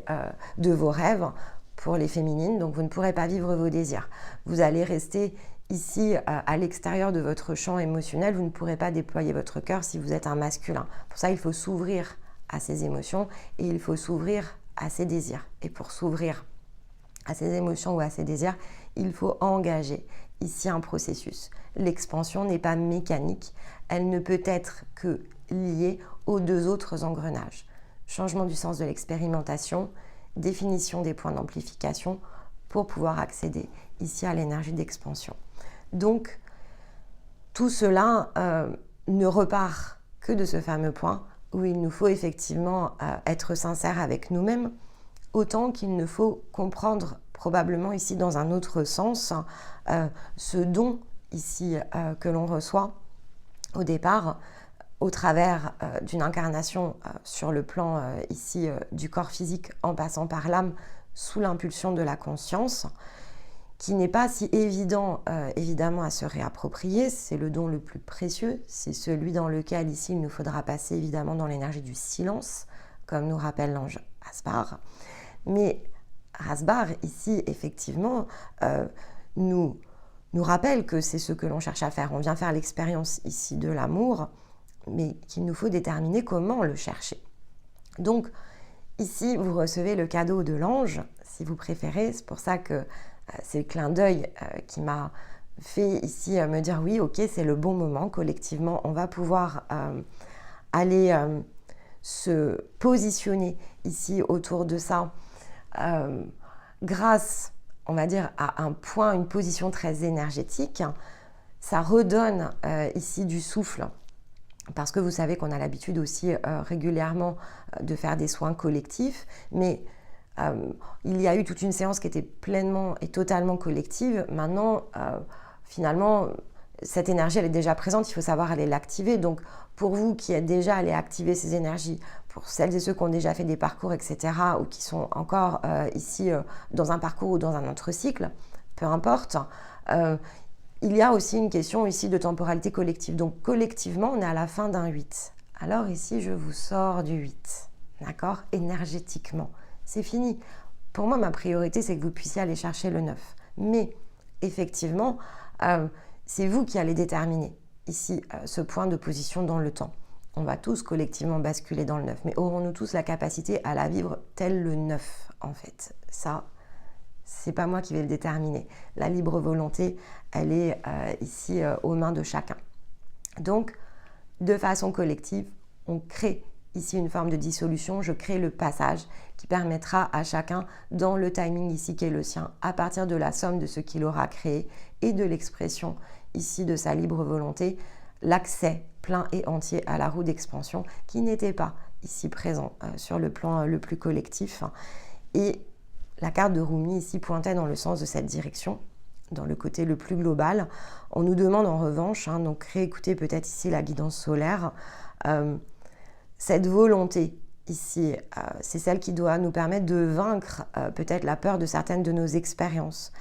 de vos rêves pour les féminines, donc vous ne pourrez pas vivre vos désirs. Vous allez rester ici à l'extérieur de votre champ émotionnel, vous ne pourrez pas déployer votre cœur si vous êtes un masculin. Pour ça, il faut s'ouvrir à ces émotions et il faut s'ouvrir à ses désirs. Et pour s'ouvrir à ces émotions ou à ces désirs, il faut engager ici un processus. L'expansion n'est pas mécanique, elle ne peut être que liée aux deux autres engrenages. Changement du sens de l'expérimentation, définition des points d'amplification pour pouvoir accéder ici à l'énergie d'expansion. Donc, tout cela ne repart que de ce fameux point où il nous faut effectivement être sincère avec nous-mêmes, autant qu'il ne faut comprendre probablement ici dans un autre sens ce don ici que l'on reçoit au départ au travers d'une incarnation sur le plan ici du corps physique en passant par l'âme sous l'impulsion de la conscience qui n'est pas si évident évidemment à se réapproprier, c'est le don le plus précieux, c'est celui dans lequel ici il nous faudra passer évidemment dans l'énergie du silence comme nous rappelle l'ange Asbar, mais Asbar ici effectivement nous rappelle que c'est ce que l'on cherche à faire. On vient faire l'expérience ici de l'amour, mais qu'il nous faut déterminer comment le chercher. Donc, ici, vous recevez le cadeau de l'ange, si vous préférez. C'est pour ça que c'est le clin d'œil qui m'a fait ici me dire oui, ok, c'est le bon moment. Collectivement, on va pouvoir aller se positionner ici autour de ça grâce on va dire, à un point, une position très énergétique, ça redonne ici du souffle. Parce que vous savez qu'on a l'habitude aussi régulièrement de faire des soins collectifs, mais il y a eu toute une séance qui était pleinement et totalement collective. Maintenant, finalement, cette énergie, elle est déjà présente, il faut savoir aller l'activer. Donc, pour vous qui êtes déjà allé activer ces énergies, pour celles et ceux qui ont déjà fait des parcours, etc., ou qui sont encore ici dans un parcours ou dans un autre cycle, peu importe, il y a aussi une question ici de temporalité collective. Donc, collectivement, on est à la fin d'un 8. Alors ici, je vous sors du 8, d'accord? Énergétiquement. C'est fini. Pour moi, ma priorité, c'est que vous puissiez aller chercher le 9. Mais, effectivement, c'est vous qui allez déterminer ici ce point de position dans le temps. On va tous collectivement basculer dans le 9, mais aurons-nous tous la capacité à la vivre tel le 9 en fait? Ça, c'est pas moi qui vais le déterminer. La libre volonté, elle est ici aux mains de chacun. Donc, de façon collective, on crée ici une forme de dissolution, je crée le passage qui permettra à chacun, dans le timing ici qui est le sien, à partir de la somme de ce qu'il aura créé et de l'expression ici de sa libre volonté l'accès plein et entier à la roue d'expansion qui n'était pas ici présent sur le plan le plus collectif. Et la carte de Rumi ici pointait dans le sens de cette direction, dans le côté le plus global. On nous demande en revanche, donc réécouter peut-être ici la guidance solaire, cette volonté ici, c'est celle qui doit nous permettre de vaincre peut-être la peur de certaines de nos expériences,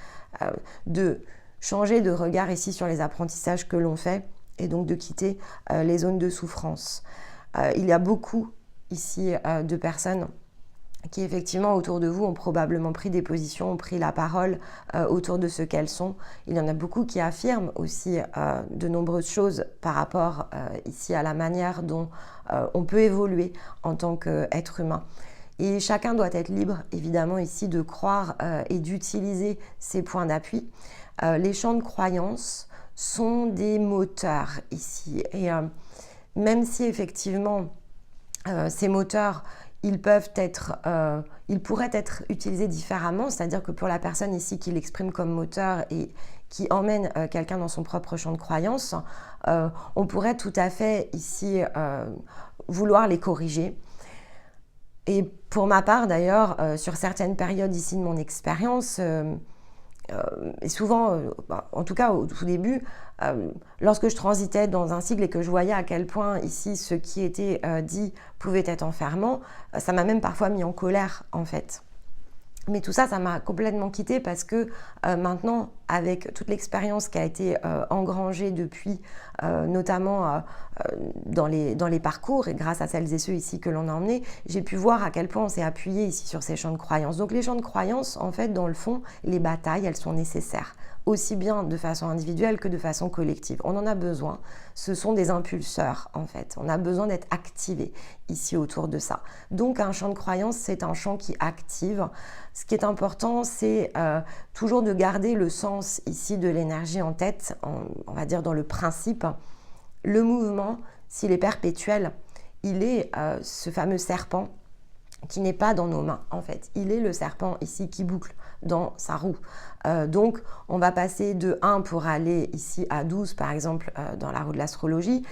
de changer de regard ici sur les apprentissages que l'on fait et donc de quitter les zones de souffrance. Il y a beaucoup ici de personnes qui effectivement autour de vous ont probablement pris des positions, ont pris la parole autour de ce qu'elles sont. Il y en a beaucoup qui affirment aussi de nombreuses choses par rapport ici à la manière dont on peut évoluer en tant qu'être humain. Et chacun doit être libre, évidemment, ici de croire et d'utiliser ses points d'appui. Les champs de croyance sont des moteurs ici. Et même si effectivement ces moteurs ils pourraient être utilisés différemment, c'est-à-dire que pour la personne ici qui l'exprime comme moteur et qui emmène quelqu'un dans son propre champ de croyance, on pourrait tout à fait ici vouloir les corriger. Et pour ma part d'ailleurs, sur certaines périodes ici de mon expérience, et souvent, en tout cas au tout début, lorsque je transitais dans un cycle et que je voyais à quel point ici ce qui était dit pouvait être enfermant, ça m'a même parfois mis en colère en fait. Mais tout ça, ça m'a complètement quittée parce que maintenant, avec toute l'expérience qui a été engrangée depuis, notamment dans les parcours, et grâce à celles et ceux ici que l'on a emmenés, j'ai pu voir à quel point on s'est appuyé ici sur ces champs de croyances. Donc les champs de croyances, en fait, dans le fond, les batailles, elles sont nécessaires, aussi bien de façon individuelle que de façon collective. On en a besoin. Ce sont des impulseurs, en fait. On a besoin d'être activés ici autour de ça. Donc un champ de croyance, c'est un champ qui active. Ce qui est important, c'est toujours de garder le sens ici de l'énergie en tête, on va dire dans le principe. Le mouvement, s'il est perpétuel, il est ce fameux serpent qui n'est pas dans nos mains, en fait. Il est le serpent ici qui boucle dans sa roue. Donc, on va passer de 1 pour aller ici à 12, par exemple, dans la roue de l'astrologie.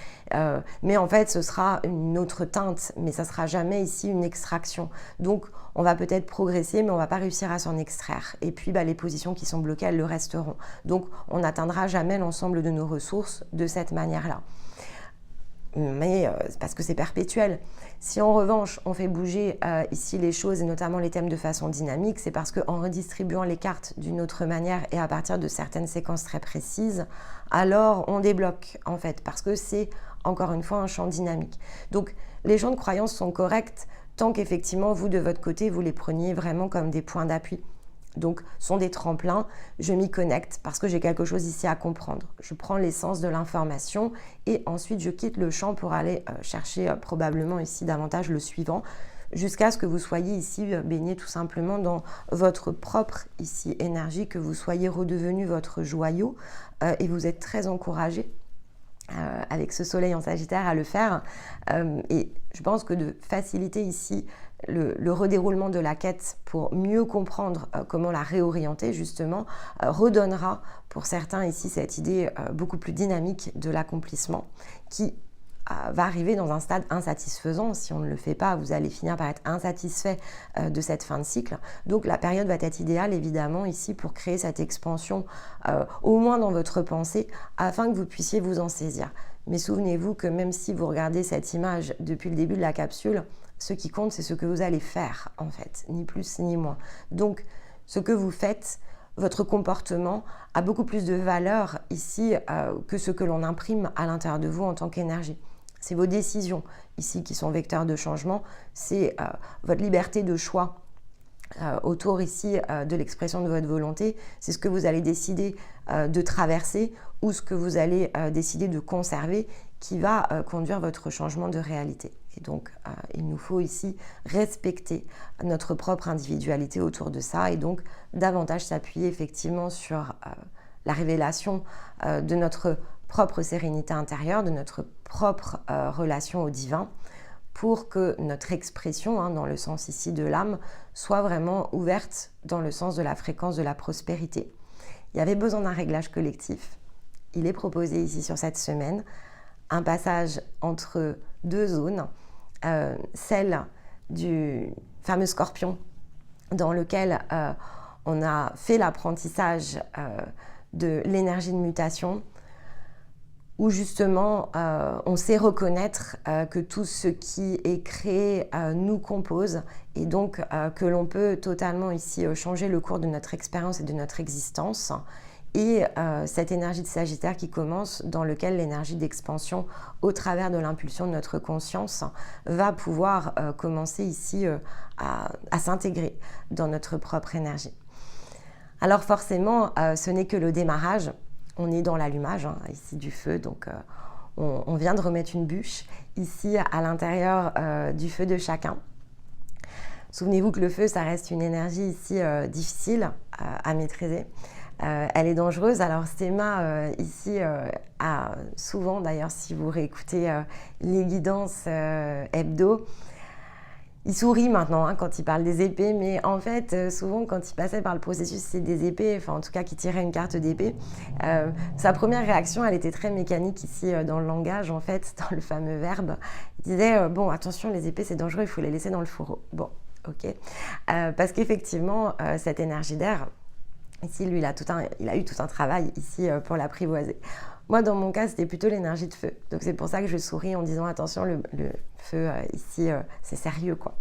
Mais en fait, ce sera une autre teinte, mais ça ne sera jamais ici une extraction. Donc, on va peut-être progresser, mais on ne va pas réussir à s'en extraire. Et puis, les positions qui sont bloquées, elles le resteront. Donc, on n'atteindra jamais l'ensemble de nos ressources de cette manière-là. Mais parce que c'est perpétuel. Si en revanche on fait bouger ici les choses et notamment les thèmes de façon dynamique, c'est parce qu'en redistribuant les cartes d'une autre manière et à partir de certaines séquences très précises, alors on débloque en fait, parce que c'est encore une fois un champ dynamique. Donc les champs de croyance sont corrects tant qu'effectivement vous de votre côté vous les preniez vraiment comme des points d'appui. Donc, sont des tremplins, je m'y connecte parce que j'ai quelque chose ici à comprendre. Je prends l'essence de l'information et ensuite je quitte le champ pour aller chercher probablement ici davantage le suivant jusqu'à ce que vous soyez ici baigné tout simplement dans votre propre ici énergie, que vous soyez redevenu votre joyau et vous êtes très encouragé avec ce soleil en Sagittaire à le faire. Et je pense que de faciliter ici le redéroulement de la quête pour mieux comprendre comment la réorienter justement, redonnera pour certains ici cette idée beaucoup plus dynamique de l'accomplissement qui va arriver dans un stade insatisfaisant. Si on ne le fait pas, vous allez finir par être insatisfait de cette fin de cycle. Donc la période va être idéale évidemment ici pour créer cette expansion au moins dans votre pensée afin que vous puissiez vous en saisir. Mais souvenez-vous que même si vous regardez cette image depuis le début de la capsule, ce qui compte, c'est ce que vous allez faire, en fait, ni plus ni moins. Donc, ce que vous faites, votre comportement a beaucoup plus de valeur ici que ce que l'on imprime à l'intérieur de vous en tant qu'énergie. C'est vos décisions ici qui sont vecteurs de changement, c'est votre liberté de choix autour ici de l'expression de votre volonté, c'est ce que vous allez décider de traverser ou ce que vous allez décider de conserver qui va conduire votre changement de réalité. Et donc, il nous faut ici respecter notre propre individualité autour de ça et donc davantage s'appuyer effectivement sur la révélation de notre propre sérénité intérieure, de notre propre relation au divin pour que notre expression, dans le sens ici de l'âme, soit vraiment ouverte dans le sens de la fréquence de la prospérité. Il y avait besoin d'un réglage collectif. il est proposé ici sur cette semaine un passage entre deux zones, celle du fameux scorpion dans lequel on a fait l'apprentissage de l'énergie de mutation, où justement on sait reconnaître que tout ce qui est créé nous compose et donc que l'on peut totalement ici changer le cours de notre expérience et de notre existence. Et cette énergie de Sagittaire qui commence, dans lequel l'énergie d'expansion au travers de l'impulsion de notre conscience va pouvoir commencer ici à s'intégrer dans notre propre énergie. Alors forcément, ce n'est que le démarrage. On est dans l'allumage ici du feu, donc on vient de remettre une bûche ici à l'intérieur du feu de chacun. Souvenez-vous que le feu, ça reste une énergie ici difficile à maîtriser. Elle est dangereuse. Alors Stéma ici a souvent, d'ailleurs si vous réécoutez les guidances hebdo, il sourit maintenant quand il parle des épées, mais en fait, souvent quand il passait par le processus, c'est des épées, enfin en tout cas qu'il tirait une carte d'épée. Sa première réaction, elle était très mécanique ici dans le langage, en fait, dans le fameux verbe. Il disait bon, attention, les épées c'est dangereux, il faut les laisser dans le fourreau. Bon, ok. Parce qu'effectivement, cette énergie d'air, ici, lui, il a eu tout un travail ici pour l'apprivoiser. Moi, dans mon cas, c'était plutôt l'énergie de feu. Donc, c'est pour ça que je souris en disant attention, le feu ici, c'est sérieux, quoi.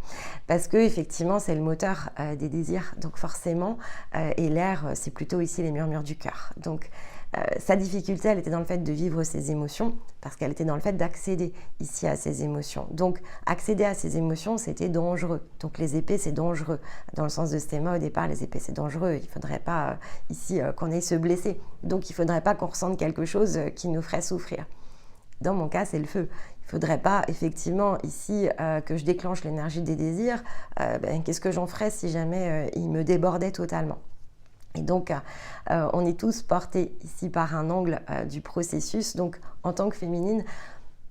Parce que effectivement, c'est le moteur des désirs. Donc, forcément, et l'air, c'est plutôt ici les murmures du cœur. Donc, sa difficulté, elle était dans le fait de vivre ses émotions, parce qu'elle était dans le fait d'accéder ici à ses émotions. Donc, accéder à ses émotions, c'était dangereux. Donc, les épées, c'est dangereux. Dans le sens de Stéma, au départ, les épées, c'est dangereux. Il ne faudrait pas ici qu'on aille se blesser. Donc, il ne faudrait pas qu'on ressente quelque chose qui nous ferait souffrir. Dans mon cas, c'est le feu. Il ne faudrait pas, effectivement, ici, que je déclenche l'énergie des désirs. Qu'est-ce que j'en ferais si jamais il me débordait totalement ? Et donc, on est tous portés ici par un angle du processus. Donc, en tant que féminine,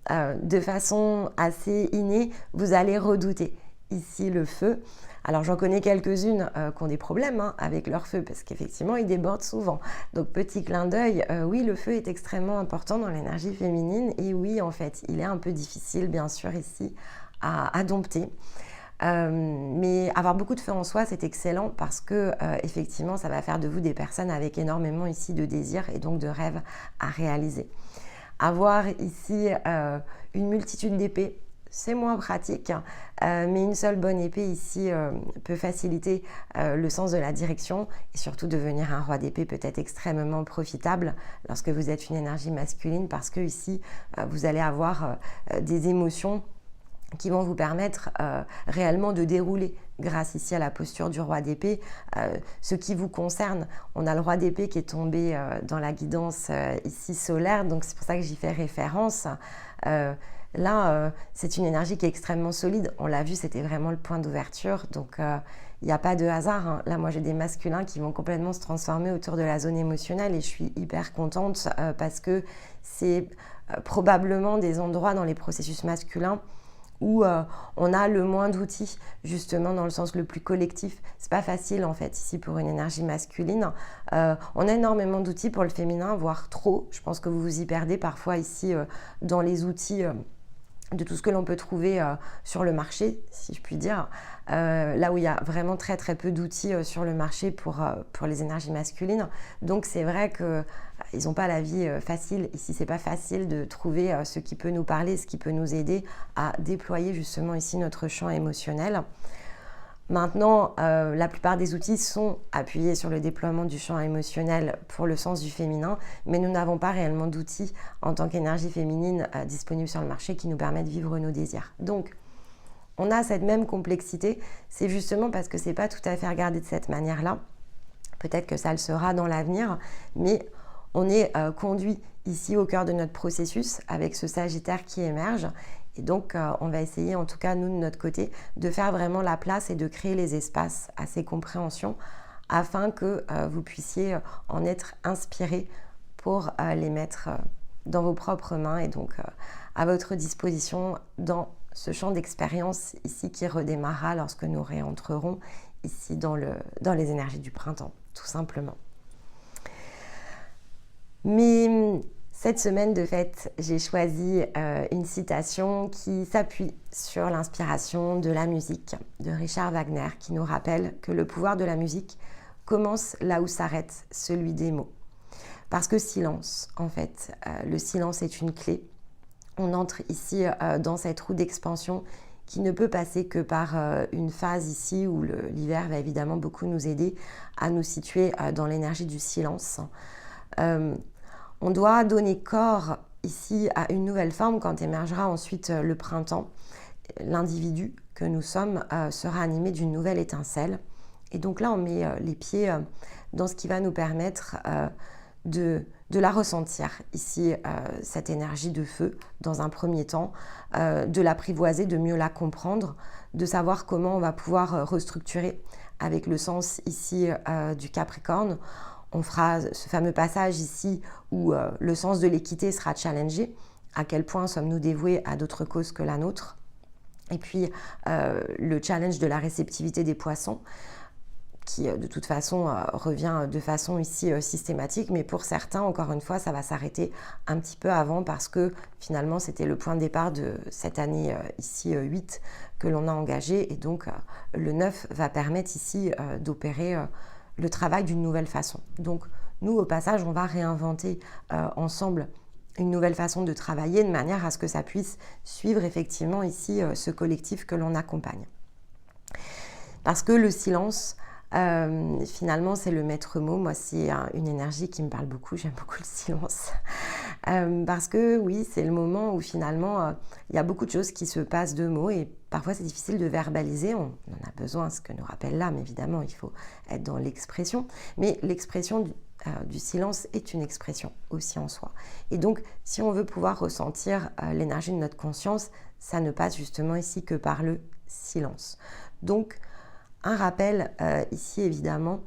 de façon assez innée, vous allez redouter ici le feu. Alors, j'en connais quelques-unes qui ont des problèmes avec leur feu, parce qu'effectivement, ils débordent souvent. Donc, petit clin d'œil, oui, le feu est extrêmement important dans l'énergie féminine. Et oui, en fait, il est un peu difficile, bien sûr, ici, à dompter. Mais avoir beaucoup de feu en soi, c'est excellent parce que effectivement, ça va faire de vous des personnes avec énormément ici de désirs et donc de rêves à réaliser. Avoir ici une multitude d'épées, c'est moins pratique, mais une seule bonne épée ici peut faciliter le sens de la direction et surtout devenir un roi d'épée peut être extrêmement profitable lorsque vous êtes une énergie masculine parce que ici, vous allez avoir des émotions qui vont vous permettre réellement de dérouler grâce ici à la posture du roi d'épée. Ce qui vous concerne, on a le roi d'épée qui est tombé dans la guidance ici solaire, donc c'est pour ça que j'y fais référence. Là, c'est une énergie qui est extrêmement solide. On l'a vu, c'était vraiment le point d'ouverture, donc il n'y a pas de hasard. Là, moi, j'ai des masculins qui vont complètement se transformer autour de la zone émotionnelle et je suis hyper contente parce que c'est probablement des endroits dans les processus masculins où on a le moins d'outils, justement dans le sens le plus collectif. C'est pas facile en fait ici pour une énergie masculine. On a énormément d'outils pour le féminin, voire trop. Je pense que vous vous y perdez parfois ici dans les outils de tout ce que l'on peut trouver sur le marché, si je puis dire. Là où il y a vraiment très très peu d'outils sur le marché pour les énergies masculines. Donc c'est vrai que ils n'ont pas la vie facile. Ici, c'est pas facile de trouver ce qui peut nous parler, ce qui peut nous aider à déployer justement ici notre champ émotionnel. Maintenant, la plupart des outils sont appuyés sur le déploiement du champ émotionnel pour le sens du féminin, mais nous n'avons pas réellement d'outils en tant qu'énergie féminine disponibles sur le marché qui nous permettent de vivre nos désirs. Donc, on a cette même complexité, c'est justement parce que c'est pas tout à fait regardé de cette manière-là. Peut-être que ça le sera dans l'avenir, mais on est conduit ici au cœur de notre processus avec ce Sagittaire qui émerge. Et donc, on va essayer, en tout cas, nous, de notre côté, de faire vraiment la place et de créer les espaces à ces compréhensions afin que vous puissiez en être inspirés pour les mettre dans vos propres mains et donc à votre disposition dans ce champ d'expérience ici qui redémarrera lorsque nous réentrerons ici dans les énergies du printemps, tout simplement. Mais cette semaine de fête, j'ai choisi une citation qui s'appuie sur l'inspiration de la musique de Richard Wagner, qui nous rappelle que le pouvoir de la musique commence là où s'arrête celui des mots. Parce que silence, en fait, le silence est une clé. On entre ici dans cette roue d'expansion qui ne peut passer que par une phase ici où l'hiver va évidemment beaucoup nous aider à nous situer dans l'énergie du silence. On doit donner corps ici à une nouvelle forme quand émergera ensuite le printemps. L'individu que nous sommes sera animé d'une nouvelle étincelle. Et donc là, on met les pieds dans ce qui va nous permettre de la ressentir ici, cette énergie de feu dans un premier temps, de l'apprivoiser, de mieux la comprendre, de savoir comment on va pouvoir restructurer avec le sens ici du Capricorne. On fera ce fameux passage ici où le sens de l'équité sera challengé. À quel point sommes-nous dévoués à d'autres causes que la nôtre? Et puis le challenge de la réceptivité des poissons, qui de toute façon revient de façon ici systématique, mais pour certains, encore une fois, ça va s'arrêter un petit peu avant parce que finalement c'était le point de départ de cette année ici 8 que l'on a engagé, et donc le 9 va permettre ici d'opérer le travail d'une nouvelle façon. Donc nous, au passage, on va réinventer ensemble une nouvelle façon de travailler de manière à ce que ça puisse suivre effectivement ici ce collectif que l'on accompagne. Parce que le silence, finalement, c'est le maître mot. Moi, c'est une énergie qui me parle beaucoup. J'aime beaucoup le silence. Parce que oui, c'est le moment où finalement, il y a beaucoup de choses qui se passent de mots et parfois c'est difficile de verbaliser. On en a besoin, ce que nous rappelle l'âme, évidemment. Il faut être dans l'expression. Mais l'expression du silence est une expression aussi en soi. Et donc, si on veut pouvoir ressentir l'énergie de notre conscience, ça ne passe justement ici que par le silence. Donc, un rappel ici évidemment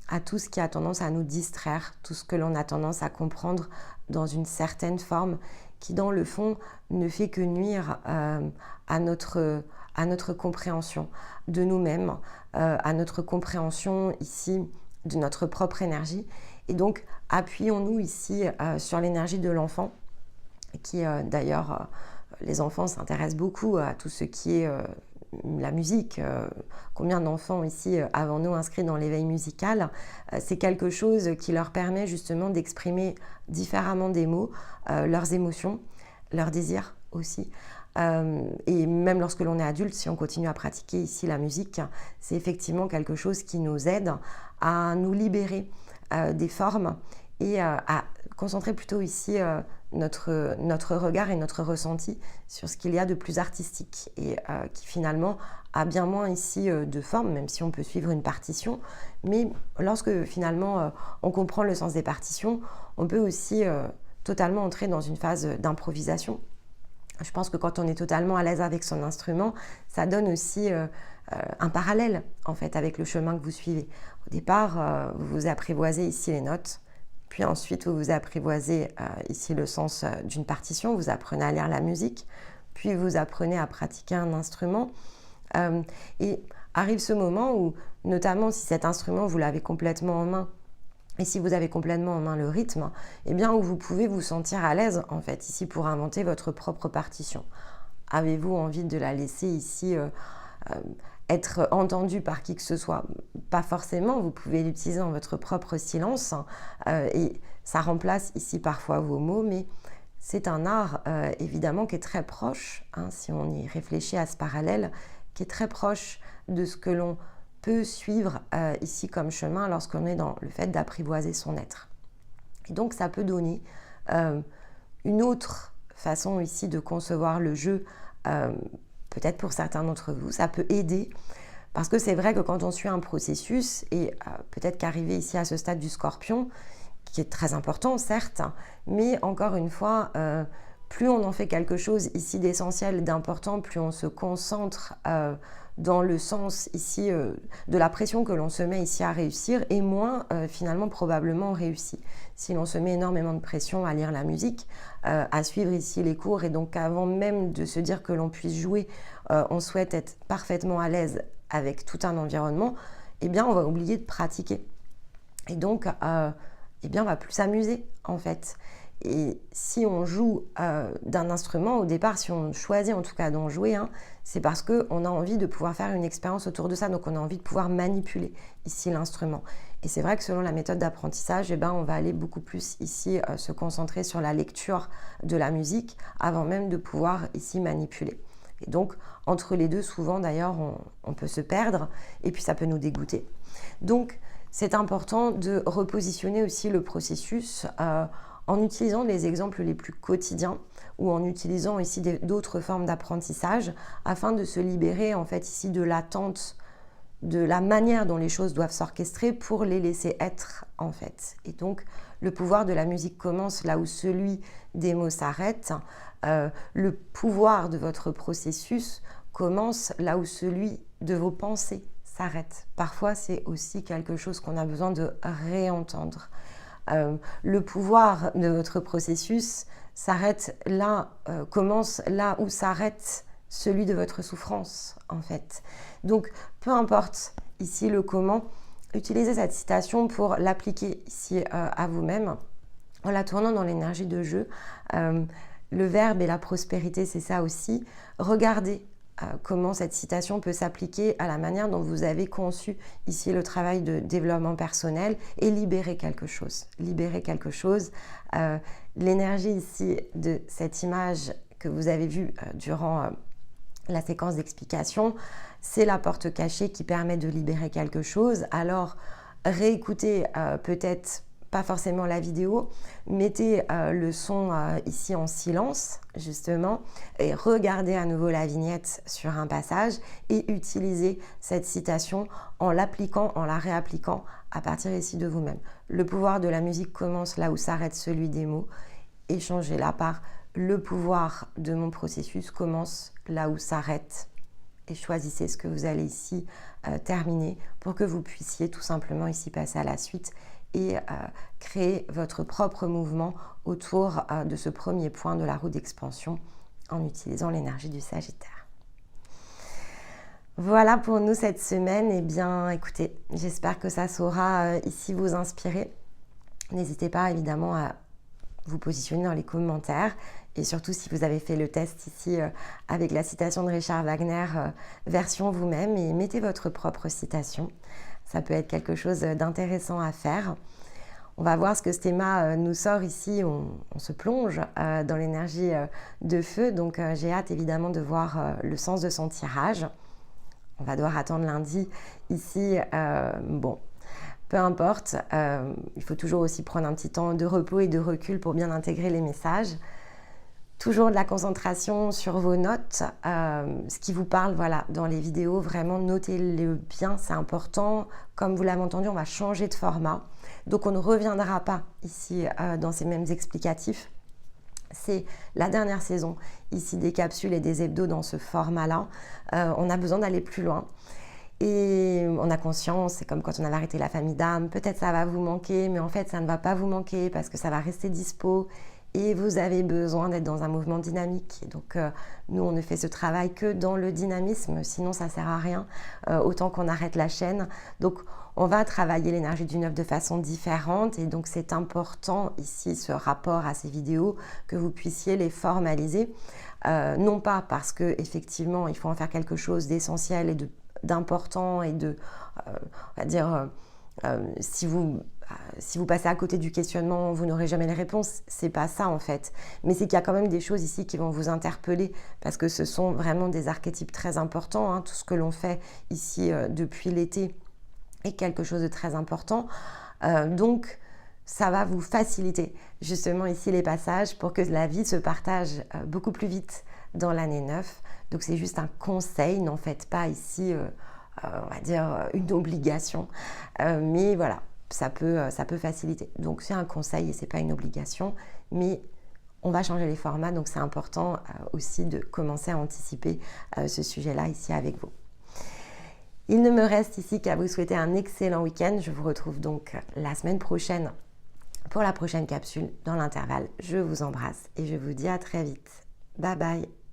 à tout ce qui a tendance à nous distraire, tout ce que l'on a tendance à comprendre dans une certaine forme qui dans le fond ne fait que nuire à notre compréhension de nous-mêmes, à notre compréhension ici de notre propre énergie. Et donc appuyons-nous ici sur l'énergie de l'enfant qui d'ailleurs les enfants s'intéressent beaucoup à tout ce qui est la musique. Combien d'enfants ici avons-nous inscrits dans l'éveil musical? C'est quelque chose qui leur permet justement d'exprimer différemment des mots leurs émotions, leurs désirs aussi. Et même lorsque l'on est adulte, si on continue à pratiquer ici la musique, c'est effectivement quelque chose qui nous aide à nous libérer des formes et à concentrer plutôt ici notre regard et notre ressenti sur ce qu'il y a de plus artistique et qui finalement a bien moins ici de forme, même si on peut suivre une partition. Mais lorsque finalement on comprend le sens des partitions, on peut aussi totalement entrer dans une phase d'improvisation. Je pense que quand on est totalement à l'aise avec son instrument, ça donne aussi un parallèle en fait avec le chemin que vous suivez. Au départ, vous apprivoisez ici les notes. Puis ensuite, vous vous apprivoisez ici le sens d'une partition, vous apprenez à lire la musique, puis vous apprenez à pratiquer un instrument. Et arrive ce moment où, notamment si cet instrument, vous l'avez complètement en main, et si vous avez complètement en main le rythme, eh bien, où vous pouvez vous sentir à l'aise, en fait, ici pour inventer votre propre partition. Avez-vous envie de la laisser ici être entendu par qui que ce soit? Pas forcément, vous pouvez l'utiliser dans votre propre silence et ça remplace ici parfois vos mots, mais c'est un art évidemment qui est très proche, si on y réfléchit à ce parallèle, qui est très proche de ce que l'on peut suivre ici comme chemin lorsqu'on est dans le fait d'apprivoiser son être. Et donc ça peut donner une autre façon ici de concevoir le jeu. Peut-être pour certains d'entre vous, ça peut aider parce que c'est vrai que quand on suit un processus et peut-être qu'arriver ici à ce stade du Scorpion, qui est très important certes, mais encore une fois, plus on en fait quelque chose ici d'essentiel, d'important, plus on se concentre dans le sens ici de la pression que l'on se met ici à réussir et moins finalement probablement on réussit. Si l'on se met énormément de pression à lire la musique, à suivre ici les cours et donc avant même de se dire que l'on puisse jouer, on souhaite être parfaitement à l'aise avec tout un environnement, eh bien on va oublier de pratiquer. Et donc eh bien, on va plus s'amuser en fait. Et si on joue d'un instrument, au départ, si on choisit en tout cas d'en jouer, hein, c'est parce qu'on a envie de pouvoir faire une expérience autour de ça. Donc on a envie de pouvoir manipuler ici l'instrument. Et c'est vrai que selon la méthode d'apprentissage, eh ben, on va aller beaucoup plus ici se concentrer sur la lecture de la musique avant même de pouvoir ici manipuler. Et donc entre les deux, souvent d'ailleurs, on peut se perdre et puis ça peut nous dégoûter. Donc c'est important de repositionner aussi le processus en utilisant les exemples les plus quotidiens ou en utilisant ici d'autres formes d'apprentissage afin de se libérer en fait ici de l'attente, de la manière dont les choses doivent s'orchestrer pour les laisser être en fait. Et donc le pouvoir de la musique commence là où celui des mots s'arrête. Le pouvoir de votre processus commence là où celui de vos pensées s'arrête. Parfois c'est aussi quelque chose qu'on a besoin de réentendre. Le pouvoir de votre processus s'arrête là, commence là où s'arrête celui de votre souffrance en fait. Donc peu importe ici le comment, utilisez cette citation pour l'appliquer ici à vous-même en la tournant dans l'énergie de jeu. Le verbe et la prospérité, c'est ça aussi. Regardez comment cette citation peut s'appliquer à la manière dont vous avez conçu ici le travail de développement personnel et libérer quelque chose. Libérer quelque chose. L'énergie ici de cette image que vous avez vue durant la séquence d'explication, c'est la porte cachée qui permet de libérer quelque chose. Alors, réécoutez peut-être pas forcément la vidéo, mettez le son ici en silence justement et regardez à nouveau la vignette sur un passage et utilisez cette citation en l'appliquant, en la réappliquant à partir ici de vous-même. Le pouvoir de la musique commence là où s'arrête celui des mots et changez-la par le pouvoir de mon processus commence là où s'arrête et choisissez ce que vous allez ici terminer pour que vous puissiez tout simplement ici passer à la suite et créer votre propre mouvement autour de ce premier point de la roue d'expansion en utilisant l'énergie du Sagittaire. Voilà pour nous cette semaine. Eh bien, écoutez, j'espère que ça saura ici vous inspirer. N'hésitez pas évidemment à vous positionner dans les commentaires et surtout si vous avez fait le test ici avec la citation de Richard Wagner version vous-même et mettez votre propre citation. Ça peut être quelque chose d'intéressant à faire. On va voir ce que ce thème nous sort ici. On se plonge dans l'énergie de feu. Donc j'ai hâte évidemment de voir le sens de son tirage. On va devoir attendre lundi ici. Bon, peu importe. Il faut toujours aussi prendre un petit temps de repos et de recul pour bien intégrer les messages. Toujours de la concentration sur vos notes, ce qui vous parle voilà, dans les vidéos, vraiment notez-le bien, c'est important. Comme vous l'avez entendu, on va changer de format, donc on ne reviendra pas ici dans ces mêmes explicatifs. C'est la dernière saison ici des capsules et des hebdos dans ce format-là. On a besoin d'aller plus loin. Et on a conscience, c'est comme quand on avait arrêté la famille d'âme, peut-être ça va vous manquer, mais en fait ça ne va pas vous manquer parce que ça va rester dispo. Et vous avez besoin d'être dans un mouvement dynamique. Et donc, nous, on ne fait ce travail que dans le dynamisme, sinon ça ne sert à rien, autant qu'on arrête la chaîne. Donc, on va travailler l'énergie du neuf de façon différente. Et donc, c'est important ici, ce rapport à ces vidéos, que vous puissiez les formaliser. Non pas parce qu'effectivement, il faut en faire quelque chose d'essentiel et d'important et de, on va dire, si vous passez à côté du questionnement, vous n'aurez jamais les réponses. C'est pas ça en fait. Mais c'est qu'il y a quand même des choses ici qui vont vous interpeller parce que ce sont vraiment des archétypes très importants. Hein. Tout ce que l'on fait ici depuis l'été est quelque chose de très important. Donc, ça va vous faciliter justement ici les passages pour que la vie se partage beaucoup plus vite dans l'année 9. Donc, c'est juste un conseil. N'en faites pas ici, on va dire, une obligation. Mais voilà. Ça peut faciliter. Donc, c'est un conseil et ce n'est pas une obligation, mais on va changer les formats, donc c'est important aussi de commencer à anticiper ce sujet-là ici avec vous. Il ne me reste ici qu'à vous souhaiter un excellent week-end. Je vous retrouve donc la semaine prochaine pour la prochaine capsule. Dans l'intervalle, je vous embrasse et je vous dis à très vite. Bye bye.